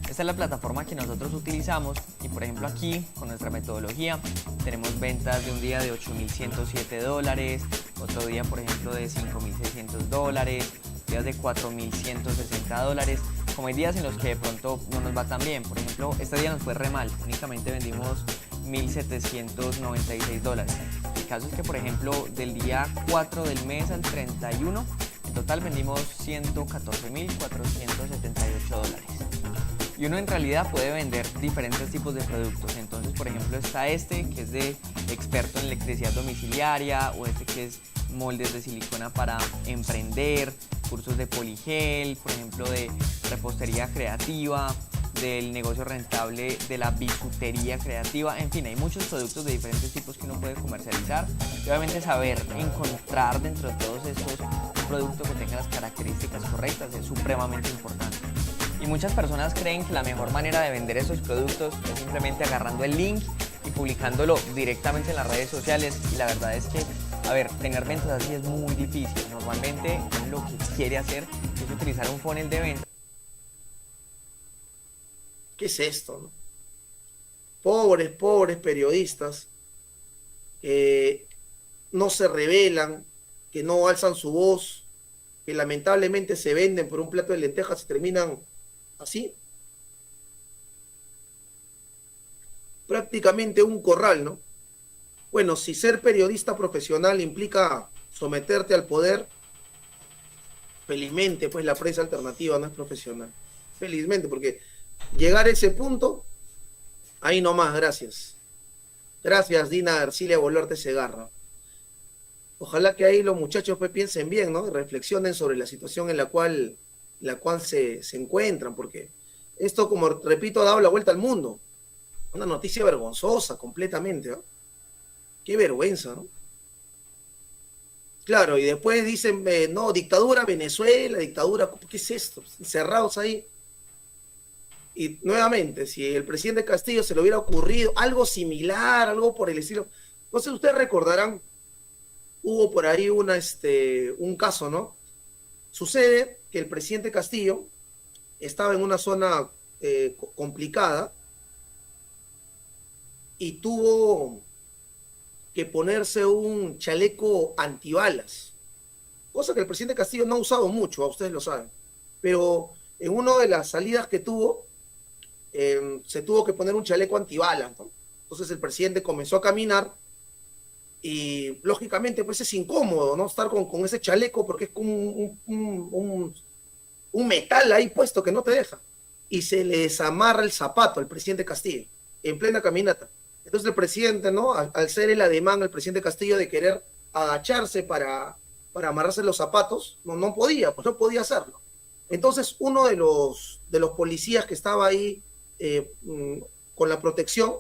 Esta es la plataforma que nosotros utilizamos y por ejemplo aquí, con nuestra metodología, tenemos ventas de un día de $8,107, otro día por ejemplo de $5,600, días de $4,160, como hay días en los que de pronto no nos va tan bien. Por ejemplo, este día nos fue re mal, únicamente vendimos $1,796. El caso es que por ejemplo del día 4 del mes al 31, en total vendimos $114,478. Y uno en realidad puede vender diferentes tipos de productos. Entonces, por ejemplo, está que es de experto en electricidad domiciliaria, o que es moldes de silicona para emprender, cursos de poligel, por ejemplo, de repostería creativa, del negocio rentable de la bisutería creativa. En fin, hay muchos productos de diferentes tipos que uno puede comercializar. Y obviamente saber encontrar dentro de todos estos un producto que tenga las características correctas es supremamente importante. Y muchas personas creen que la mejor manera de vender esos productos es simplemente agarrando el link y publicándolo directamente en las redes sociales. Y la verdad es que, tener ventas así es muy difícil. Normalmente uno lo que quiere hacer es utilizar un funnel de venta. ¿Qué es esto, no? Pobres periodistas que no se rebelan, que no alzan su voz, que lamentablemente se venden por un plato de lentejas y terminan así. Prácticamente un corral, ¿no? Bueno, si ser periodista profesional implica someterte al poder, felizmente pues la prensa alternativa no es profesional. Felizmente, porque llegar a ese punto, ahí nomás, gracias. Gracias, Dina Arcilia Boluarte Segarra. Ojalá que ahí los muchachos pues piensen bien, ¿no? Reflexionen sobre la situación en la cual se encuentran, porque esto, como repito, ha dado la vuelta al mundo. Una noticia vergonzosa completamente, ¿no? Qué vergüenza, ¿no? Claro, y después dicen, no, dictadura Venezuela, dictadura, ¿qué es esto? Encerrados ahí. Y nuevamente, si el presidente Castillo se le hubiera ocurrido algo similar, algo por el estilo, no sé, ustedes recordarán, hubo por ahí un caso, ¿no? Sucede que el presidente Castillo estaba en una zona complicada y tuvo que ponerse un chaleco antibalas, cosa que el presidente Castillo no ha usado mucho, ustedes lo saben, pero en una de las salidas que tuvo, se tuvo que poner un chaleco antibalas, ¿no? Entonces el presidente comenzó a caminar y lógicamente pues es incómodo, ¿no? Estar con ese chaleco porque es como un metal ahí puesto que no te deja, y se le desamarra el zapato al presidente Castillo en plena caminata. Entonces el presidente, ¿no? Al ser el ademán, el presidente Castillo, de querer agacharse para amarrarse los zapatos, no podía hacerlo. Entonces uno de los policías que estaba ahí con la protección,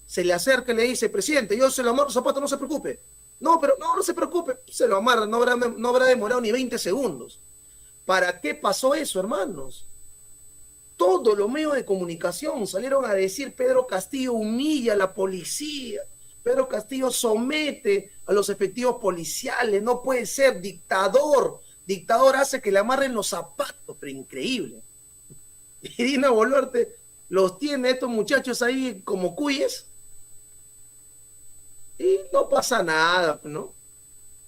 se le acerca y le dice, presidente, yo se lo amarro los zapatos, no se preocupe. No se preocupe, se lo amarra, no habrá demorado ni 20 segundos. ¿Para qué pasó eso, hermanos? Todos los medios de comunicación salieron a decir, Pedro Castillo humilla a la policía, Pedro Castillo somete a los efectivos policiales, no puede ser, dictador hace que le amarren los zapatos, pero increíble. Y Dina Boluarte los tiene estos muchachos ahí como cuyes y no pasa nada, ¿no?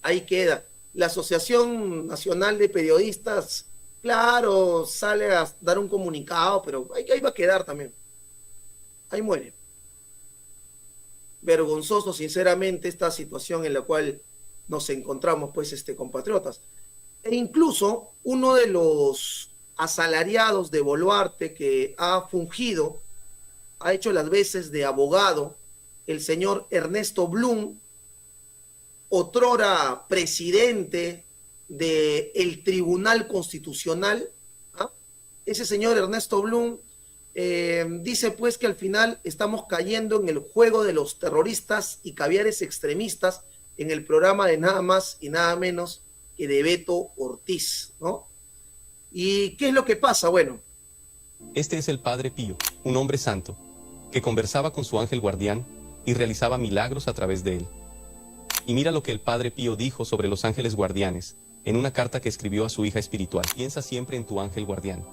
Ahí queda. La Asociación Nacional de Periodistas, claro, sale a dar un comunicado, pero ahí va a quedar también. Ahí muere. Vergonzoso, sinceramente, esta situación en la cual nos encontramos, pues, compatriotas. E incluso uno de los asalariados de Boluarte que ha fungido, ha hecho las veces de abogado, el señor Ernesto Blum, otrora presidente del Tribunal Constitucional, ¿ah? Ese señor Ernesto Blum dice pues que al final estamos cayendo en el juego de los terroristas y caviares extremistas en el programa de nada más y nada menos que de Beto Ortiz, ¿no? ¿Y qué es lo que pasa? Bueno. Este es el Padre Pío, un hombre santo, que conversaba con su ángel guardián y realizaba milagros a través de él. Y mira lo que el Padre Pío dijo sobre los ángeles guardianes, en una carta que escribió a su hija espiritual. Piensa siempre en tu ángel guardián.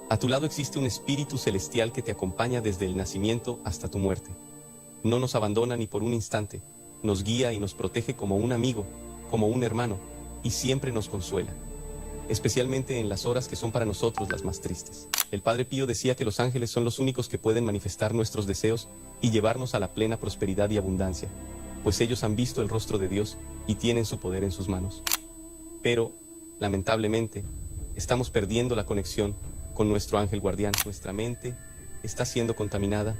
A tu lado existe un espíritu celestial que te acompaña desde el nacimiento hasta tu muerte. No nos abandona ni por un instante, nos guía y nos protege como un amigo, como un hermano, y siempre nos consuela, especialmente en las horas que son para nosotros las más tristes. El Padre Pío decía que los ángeles son los únicos que pueden manifestar nuestros deseos y llevarnos a la plena prosperidad y abundancia, pues ellos han visto el rostro de Dios y tienen su poder en sus manos. Pero, lamentablemente, estamos perdiendo la conexión con nuestro ángel guardián. Nuestra mente está siendo contaminada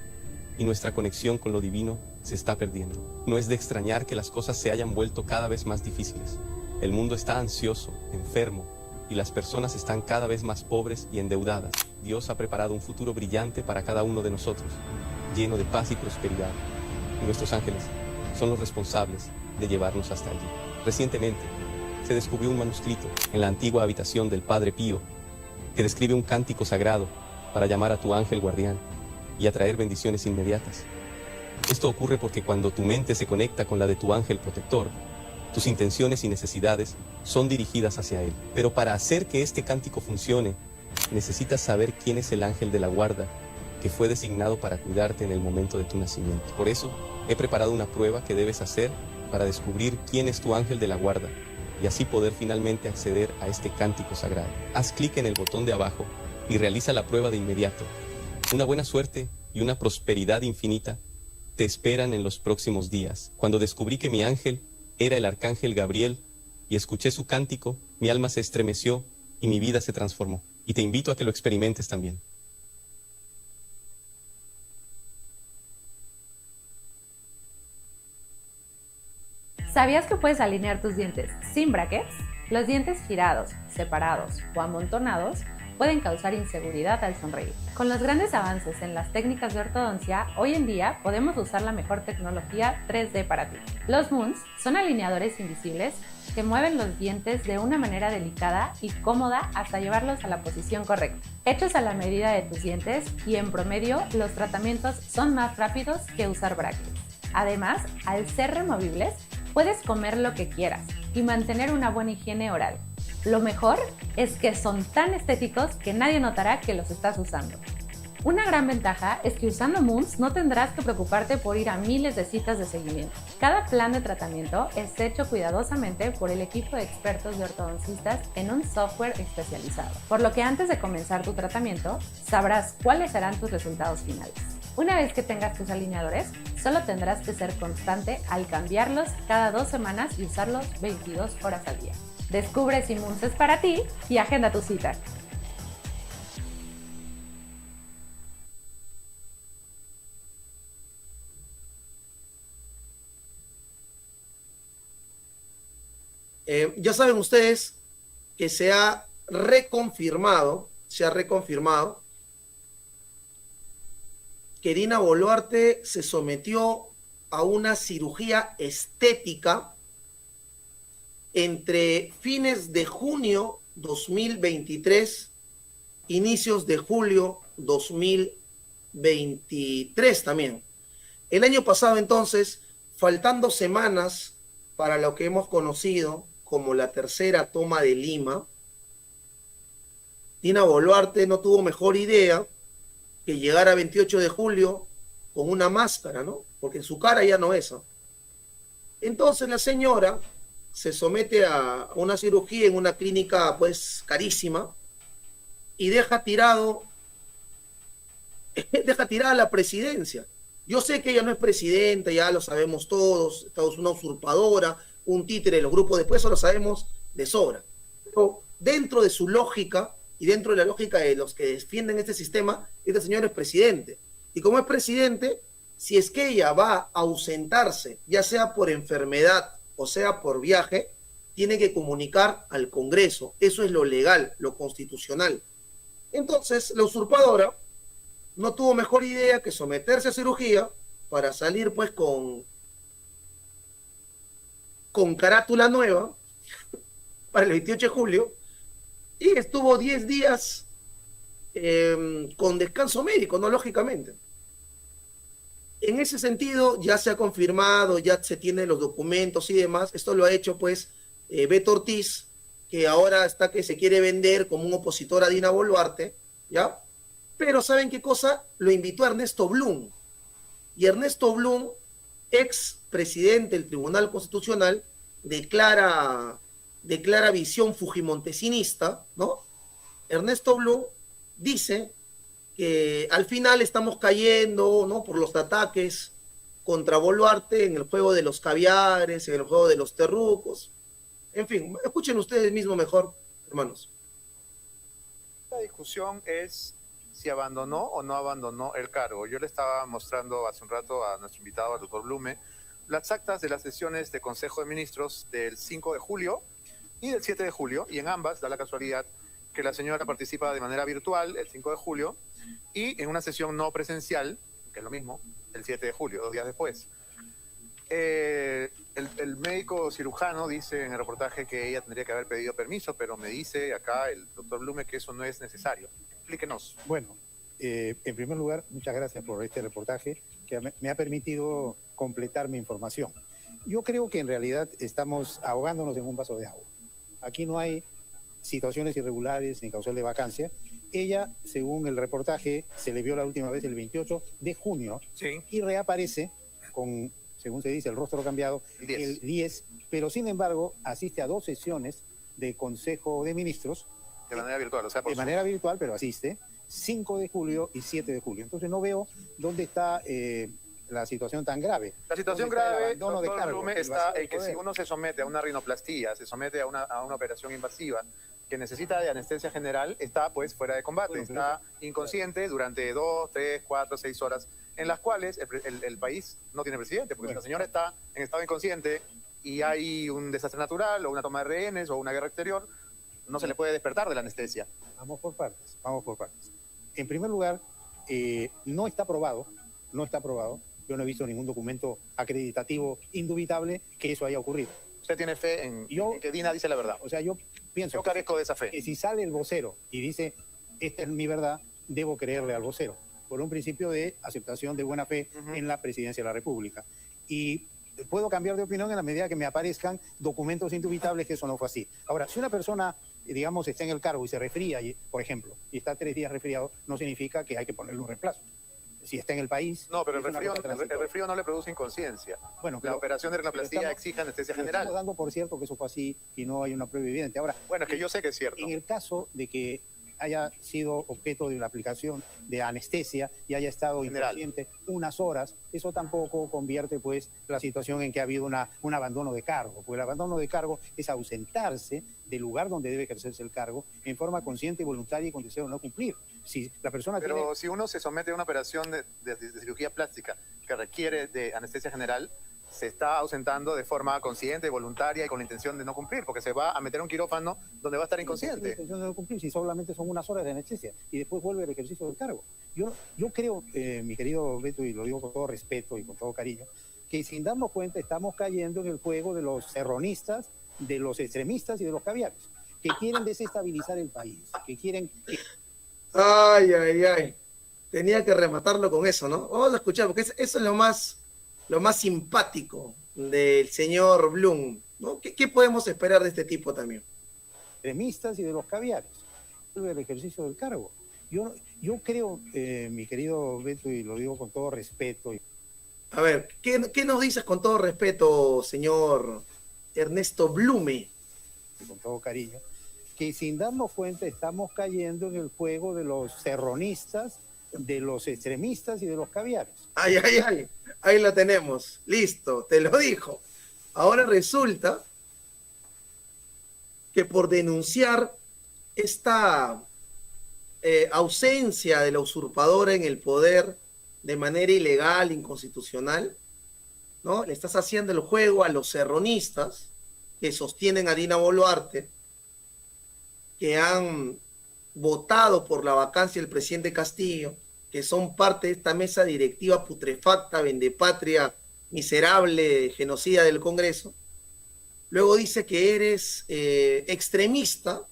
y nuestra conexión con lo divino se está perdiendo. No es de extrañar que las cosas se hayan vuelto cada vez más difíciles. El mundo está ansioso, enfermo, y las personas están cada vez más pobres y endeudadas. Dios ha preparado un futuro brillante para cada uno de nosotros, lleno de paz y prosperidad. Y nuestros ángeles son los responsables de llevarnos hasta allí. Recientemente, se descubrió un manuscrito en la antigua habitación del Padre Pío que describe un cántico sagrado para llamar a tu ángel guardián y atraer bendiciones inmediatas. Esto ocurre porque cuando tu mente se conecta con la de tu ángel protector, tus intenciones y necesidades son dirigidas hacia él. Pero para hacer que este cántico funcione, necesitas saber quién es el ángel de la guarda que fue designado para cuidarte en el momento de tu nacimiento. Por eso, he preparado una prueba que debes hacer para descubrir quién es tu ángel de la guarda y así poder finalmente acceder a este cántico sagrado. Haz clic en el botón de abajo y realiza la prueba de inmediato. Una buena suerte y una prosperidad infinita te esperan en los próximos días. Cuando descubrí que mi ángel era el arcángel Gabriel y escuché su cántico, mi alma se estremeció y mi vida se transformó. Y te invito a que lo experimentes también. ¿Sabías que puedes alinear tus dientes sin brackets? Los dientes girados, separados o amontonados pueden causar inseguridad al sonreír. Con los grandes avances en las técnicas de ortodoncia, hoy en día podemos usar la mejor tecnología 3D para ti. Los Moons son alineadores invisibles que mueven los dientes de una manera delicada y cómoda hasta llevarlos a la posición correcta. Hechos a la medida de tus dientes y en promedio los tratamientos son más rápidos que usar brackets. Además, al ser removibles, puedes comer lo que quieras y mantener una buena higiene oral. Lo mejor es que son tan estéticos que nadie notará que los estás usando. Una gran ventaja es que usando Moons no tendrás que preocuparte por ir a miles de citas de seguimiento. Cada plan de tratamiento es hecho cuidadosamente por el equipo de expertos de ortodoncistas en un software especializado, por lo que antes de comenzar tu tratamiento sabrás cuáles serán tus resultados finales. Una vez que tengas tus alineadores, solo tendrás que ser constante al cambiarlos cada 2 semanas y usarlos 22 horas al día. Descubre si Moons es para ti y agenda tu cita. Ya saben ustedes que se ha reconfirmado que Dina Boluarte se sometió a una cirugía estética entre fines de junio 2023, inicios de julio 2023 también. El año pasado, entonces, faltando semanas para lo que hemos conocido como la tercera toma de Lima, Dina Boluarte no tuvo mejor idea que llegar a 28 de julio con una máscara, ¿no? Porque en su cara ya no es. Entonces la señora se somete a una cirugía en una clínica pues carísima y deja tirada la presidencia. Yo sé que ella no es presidenta, ya lo sabemos todos, es una usurpadora, un títere de los grupos, después eso lo sabemos de sobra. Pero dentro de su lógica y dentro de la lógica de los que defienden este sistema, este señor es presidente. Y como es presidente, si es que ella va a ausentarse, ya sea por enfermedad o sea por viaje, tiene que comunicar al Congreso. Eso es lo legal, lo constitucional. Entonces, la usurpadora no tuvo mejor idea que someterse a cirugía para salir pues con carátula nueva para el 28 de julio y estuvo 10 días con descanso médico, no lógicamente. En ese sentido ya se ha confirmado, ya se tienen los documentos y demás. Esto lo ha hecho pues Beto Ortiz, que ahora está que se quiere vender como un opositor a Dina Boluarte, ¿ya? Pero ¿saben qué cosa? Lo invitó a Ernesto Blum. Y Ernesto Blum, ex presidente del Tribunal Constitucional, declara visión fujimontesinista, ¿no? Ernesto Blum dice que al final estamos cayendo, ¿no?, por los ataques contra Boluarte en el juego de los caviares, en el juego de los terrucos. En fin, escuchen ustedes mismos mejor, hermanos. La discusión es si abandonó o no abandonó el cargo. Yo le estaba mostrando hace un rato a nuestro invitado, al doctor Blume, las actas de las sesiones de Consejo de Ministros del 5 de julio y del 7 de julio, y en ambas da la casualidad que la señora participa de manera virtual el 5 de julio y en una sesión no presencial, que es lo mismo, el 7 de julio, 2 días después. El médico cirujano dice en el reportaje que ella tendría que haber pedido permiso, pero me dice acá el doctor Blume que eso no es necesario. Explíquenos. Bueno, en primer lugar, muchas gracias por este reportaje que me ha permitido completar mi información. Yo creo que en realidad estamos ahogándonos en un vaso de agua. Aquí no hay situaciones irregulares ni causal de vacancia. Ella, según el reportaje, se le vio la última vez el 28 de junio sí, y reaparece con, según se dice, el rostro cambiado el 10, pero sin embargo asiste a 2 sesiones de Consejo de Ministros. De manera virtual, o sea, de manera virtual, pero asiste, 5 de julio y 7 de julio. Entonces no veo dónde está la situación tan grave. La situación grave, doctor Blume, está en que si uno se somete a una rinoplastía, se somete a una operación invasiva que necesita de anestesia general, está pues fuera de combate, bueno, está inconsciente durante 2, 3, 4, 6 horas, en las cuales el país no tiene presidente, porque bueno, si la señora está en estado inconsciente y hay un desastre natural o una toma de rehenes o una guerra exterior, no se le puede despertar de la anestesia. Vamos por partes, vamos por partes. En primer lugar, no está probado, yo no he visto ningún documento acreditativo indubitable que eso haya ocurrido. ¿Usted tiene fe en que Dina dice la verdad? O sea, yo pienso... Yo carezco de esa fe. Que si sale el vocero y dice, esta es mi verdad, debo creerle al vocero, por un principio de aceptación de buena fe en la presidencia de la República. Y puedo cambiar de opinión en la medida que me aparezcan documentos indubitables que eso no fue así. Ahora, si una persona, digamos, está en el cargo y se resfría, por ejemplo, y está 3 días resfriado, no significa que hay que ponerle un reemplazo. Si está en el país... No, pero el resfrío no le produce inconsciencia. Bueno, la operación de rinoplastia exige anestesia general. Estamos dando por cierto que eso fue así y no hay una prueba evidente. Ahora, bueno, es que yo sé que es cierto. En el caso de que haya sido objeto de una aplicación de anestesia y haya estado inconsciente unas horas, eso tampoco convierte pues la situación en que ha habido un abandono de cargo, porque el abandono de cargo es ausentarse del lugar donde debe ejercerse el cargo en forma consciente y voluntaria y con deseo de no cumplir. Si la persona si uno se somete a una operación de cirugía plástica que requiere de anestesia general, se está ausentando de forma consciente, voluntaria y con la intención de no cumplir, porque se va a meter a un quirófano donde va a estar inconsciente. La intención de no cumplir, si solamente son unas horas de anestesia y después vuelve el ejercicio del cargo. Yo creo, mi querido Beto, y lo digo con todo respeto y con todo cariño, que sin darnos cuenta estamos cayendo en el juego de los serronistas, de los extremistas y de los caviares, que quieren desestabilizar el país, que quieren... Ay, ay, ay. Tenía que rematarlo con eso, ¿no? Vamos a escuchar, porque eso es lo más simpático del señor Blum, ¿no? ¿Qué podemos esperar de este tipo también? Extremistas y de los caviares, el ejercicio del cargo. Yo creo, mi querido Beto, y lo digo con todo respeto. A ver, ¿qué nos dices con todo respeto, señor Ernesto Blume? Y con todo cariño, que sin darnos cuenta estamos cayendo en el juego de los serronistas, de los extremistas y de los caviares. Ay, ay, ay, ahí la tenemos, listo, te lo dijo. Ahora resulta que por denunciar esta ausencia de la usurpadora en el poder de manera ilegal, inconstitucional, ¿no? Le estás haciendo el juego a los serronistas que sostienen a Dina Boluarte, que han votado por la vacancia del presidente Castillo, que son parte de esta mesa directiva putrefacta, vendepatria, miserable, genocida del Congreso. Luego dice que eres extremista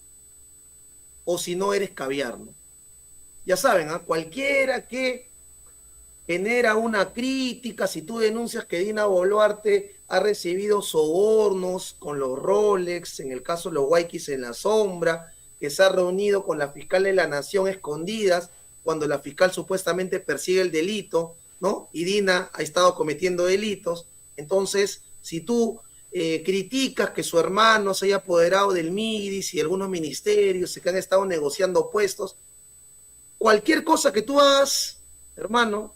o si no eres caviar, ¿no? Ya saben, ¿eh? Cualquiera que genera una crítica, si tú denuncias que Dina Boluarte ha recibido sobornos con los Rolex, en el caso de los Waikis en la sombra, que se ha reunido con la fiscal de la Nación escondidas, cuando la fiscal supuestamente persigue el delito, ¿no? Y Dina ha estado cometiendo delitos. Entonces, si tú criticas que su hermano se haya apoderado del MIDIS y algunos ministerios que han estado negociando puestos, cualquier cosa que tú hagas, hermano,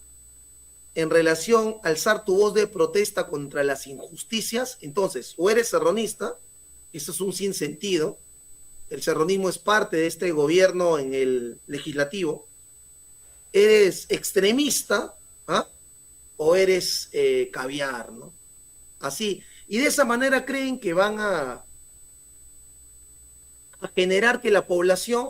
en relación a alzar tu voz de protesta contra las injusticias, entonces, o eres serronista, eso es un sinsentido, el serronismo es parte de este gobierno en el legislativo, eres extremista, ¿ah? O eres caviar, ¿no? Así, y de esa manera creen que van a generar que la población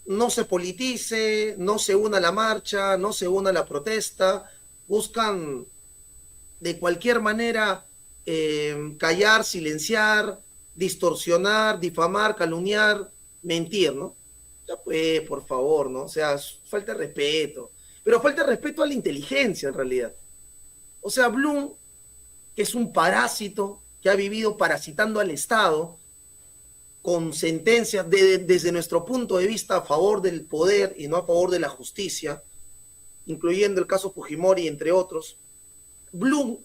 no se politice, no se una a la marcha, no se una a la protesta, buscan de cualquier manera callar, silenciar, distorsionar, difamar, calumniar, mentir, ¿no? Ya pues, por favor, ¿no? O sea, falta de respeto. Pero falta de respeto a la inteligencia, en realidad. O sea, Blum, que es un parásito que ha vivido parasitando al Estado, con sentencias desde nuestro punto de vista a favor del poder y no a favor de la justicia, incluyendo el caso Fujimori, entre otros. Blum,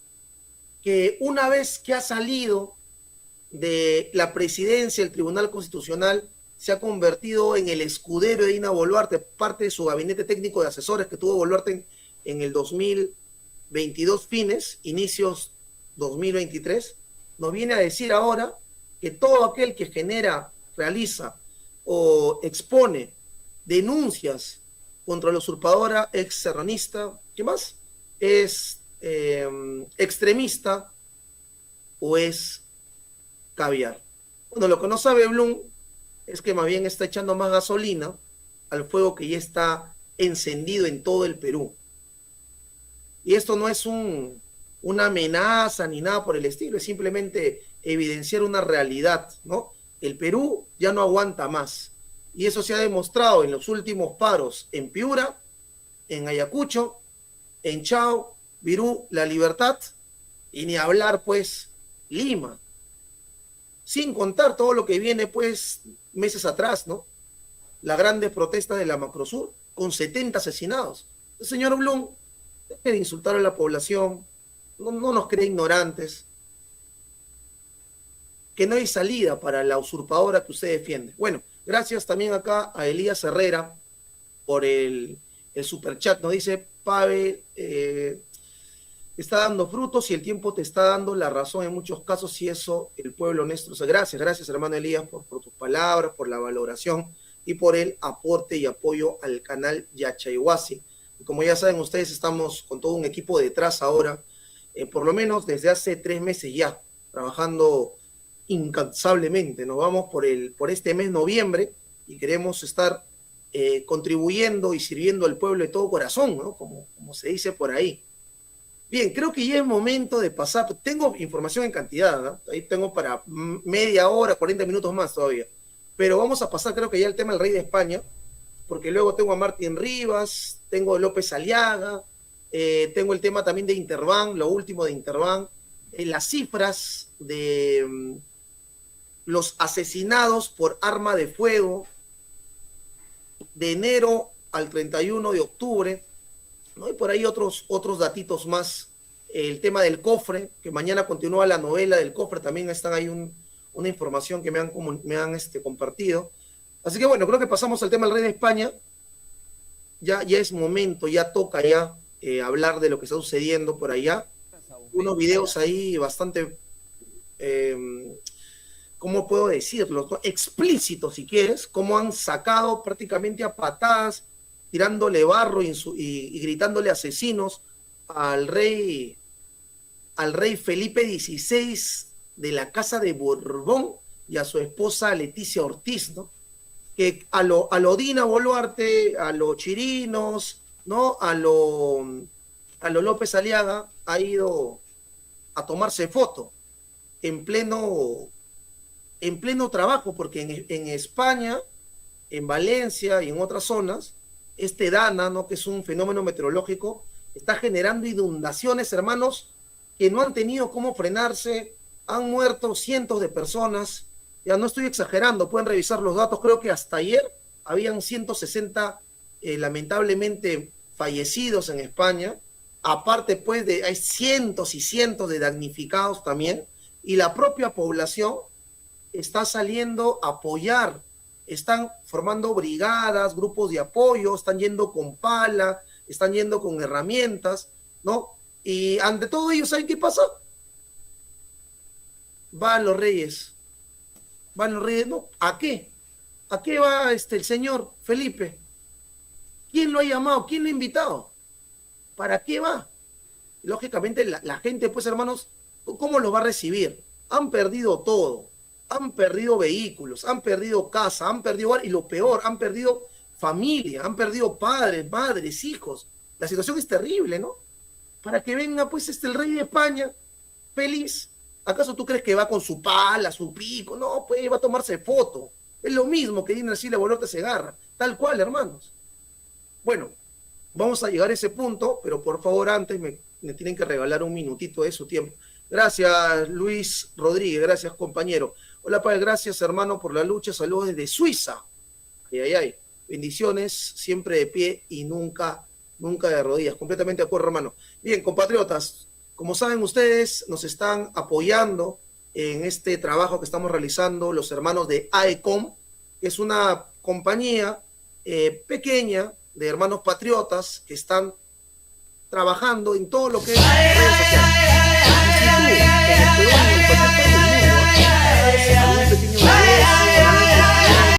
que una vez que ha salido de la presidencia del Tribunal Constitucional, se ha convertido en el escudero de Dina Boluarte, parte de su gabinete técnico de asesores que tuvo Boluarte en el 2022 fines, inicios 2023, nos viene a decir ahora que todo aquel que genera, realiza o expone denuncias contra la usurpadora ex serronista, ¿qué más? Es extremista o es caviar? Bueno, lo que no sabe Blum es que más bien está echando más gasolina al fuego que ya está encendido en todo el Perú. Y esto no es una amenaza ni nada por el estilo, es simplemente evidenciar una realidad, ¿no? El Perú ya no aguanta más. Y eso se ha demostrado en los últimos paros en Piura, en Ayacucho, en Chao, Virú, La Libertad, y ni hablar, pues, Lima. Sin contar todo lo que viene, pues, meses atrás, ¿no? Las grandes protestas de la Macrosur, con 70 asesinados. El señor Blum, deje de insultar a la población, no nos cree ignorantes, que no hay salida para la usurpadora que usted defiende. Bueno, gracias también acá a Elías Herrera por el superchat. Nos dice, Pavel, está dando frutos y el tiempo te está dando la razón en muchos casos, y eso el pueblo honesto. O sea, gracias hermano Elías por tus palabras, por la valoración y por el aporte y apoyo al canal Yachayhuasi. Y como ya saben ustedes, estamos con todo un equipo detrás ahora, por lo menos desde hace 3 meses ya, trabajando incansablemente. Nos vamos por este mes noviembre y queremos estar contribuyendo y sirviendo al pueblo de todo corazón, ¿no? Como se dice por ahí. Bien, creo que ya es momento de pasar. Tengo información en cantidad, ¿no? Ahí tengo para media hora, 40 minutos más todavía. Pero vamos a pasar, creo que ya el tema del Rey de España, porque luego tengo a Martín Rivas, tengo a López Aliaga, tengo el tema también de Interbank, lo último de Interbank, las cifras de los asesinados por arma de fuego de enero al 31 de octubre, ¿no? Y por ahí otros datitos más. El tema del cofre, que mañana continúa la novela del cofre, también están ahí una información que me han compartido. Así que bueno, creo que pasamos al tema del Rey de España. Ya es momento, ya toca ya hablar de lo que está sucediendo por allá. Unos videos ahí bastante, ¿cómo puedo decirlo? Explícitos, si quieres, cómo han sacado prácticamente a patadas, tirándole barro y gritándole asesinos al rey Felipe XVI de la Casa de Borbón y a su esposa Leticia Ortiz, ¿no? Que a lo Dina Boluarte, a los Chirinos, ¿no? A lo López Aliaga ha ido a tomarse foto en pleno trabajo, porque en España, en Valencia y en otras zonas, Dana, ¿no? Que es un fenómeno meteorológico, está generando inundaciones, hermanos, que no han tenido cómo frenarse. Han muerto cientos de personas, ya no estoy exagerando, pueden revisar los datos, creo que hasta ayer habían 160 lamentablemente fallecidos en España, aparte pues hay cientos y cientos de damnificados también, y la propia población está saliendo a apoyar, están formando brigadas, grupos de apoyo, están yendo con pala, están yendo con herramientas, ¿no? Y ante todo ello, ¿saben qué pasa? Van los reyes, ¿no? ¿A qué? ¿A qué va el señor Felipe? ¿Quién lo ha llamado? ¿Quién lo ha invitado? ¿Para qué va? Lógicamente la gente, pues hermanos, ¿cómo lo va a recibir? Han perdido todo, han perdido vehículos, han perdido casa, han perdido, y lo peor, han perdido familia, han perdido padres, madres, hijos. La situación es terrible, ¿no? Para que venga pues el rey de España feliz. ¿Acaso tú crees que va con su pala, su pico? No, pues va a tomarse foto. Es lo mismo que Dina Ercilla Boluarte Segarra, tal cual, hermanos. Bueno, vamos a llegar a ese punto, pero por favor antes me tienen que regalar un minutito de su tiempo. Gracias, Luis Rodríguez, gracias, compañero. Hola, Padre, gracias, hermano, por la lucha. Saludos desde Suiza. Ay. Bendiciones, siempre de pie y nunca de rodillas. Completamente de acuerdo, hermano. Bien, compatriotas, como saben ustedes, nos están apoyando en este trabajo que estamos realizando los hermanos de AECOM, que es una compañía pequeña de hermanos patriotas que están trabajando en todo lo que es redes sociales. Y si tú, en el Perú, en cualquier parte del mundo, un pequeño negocio,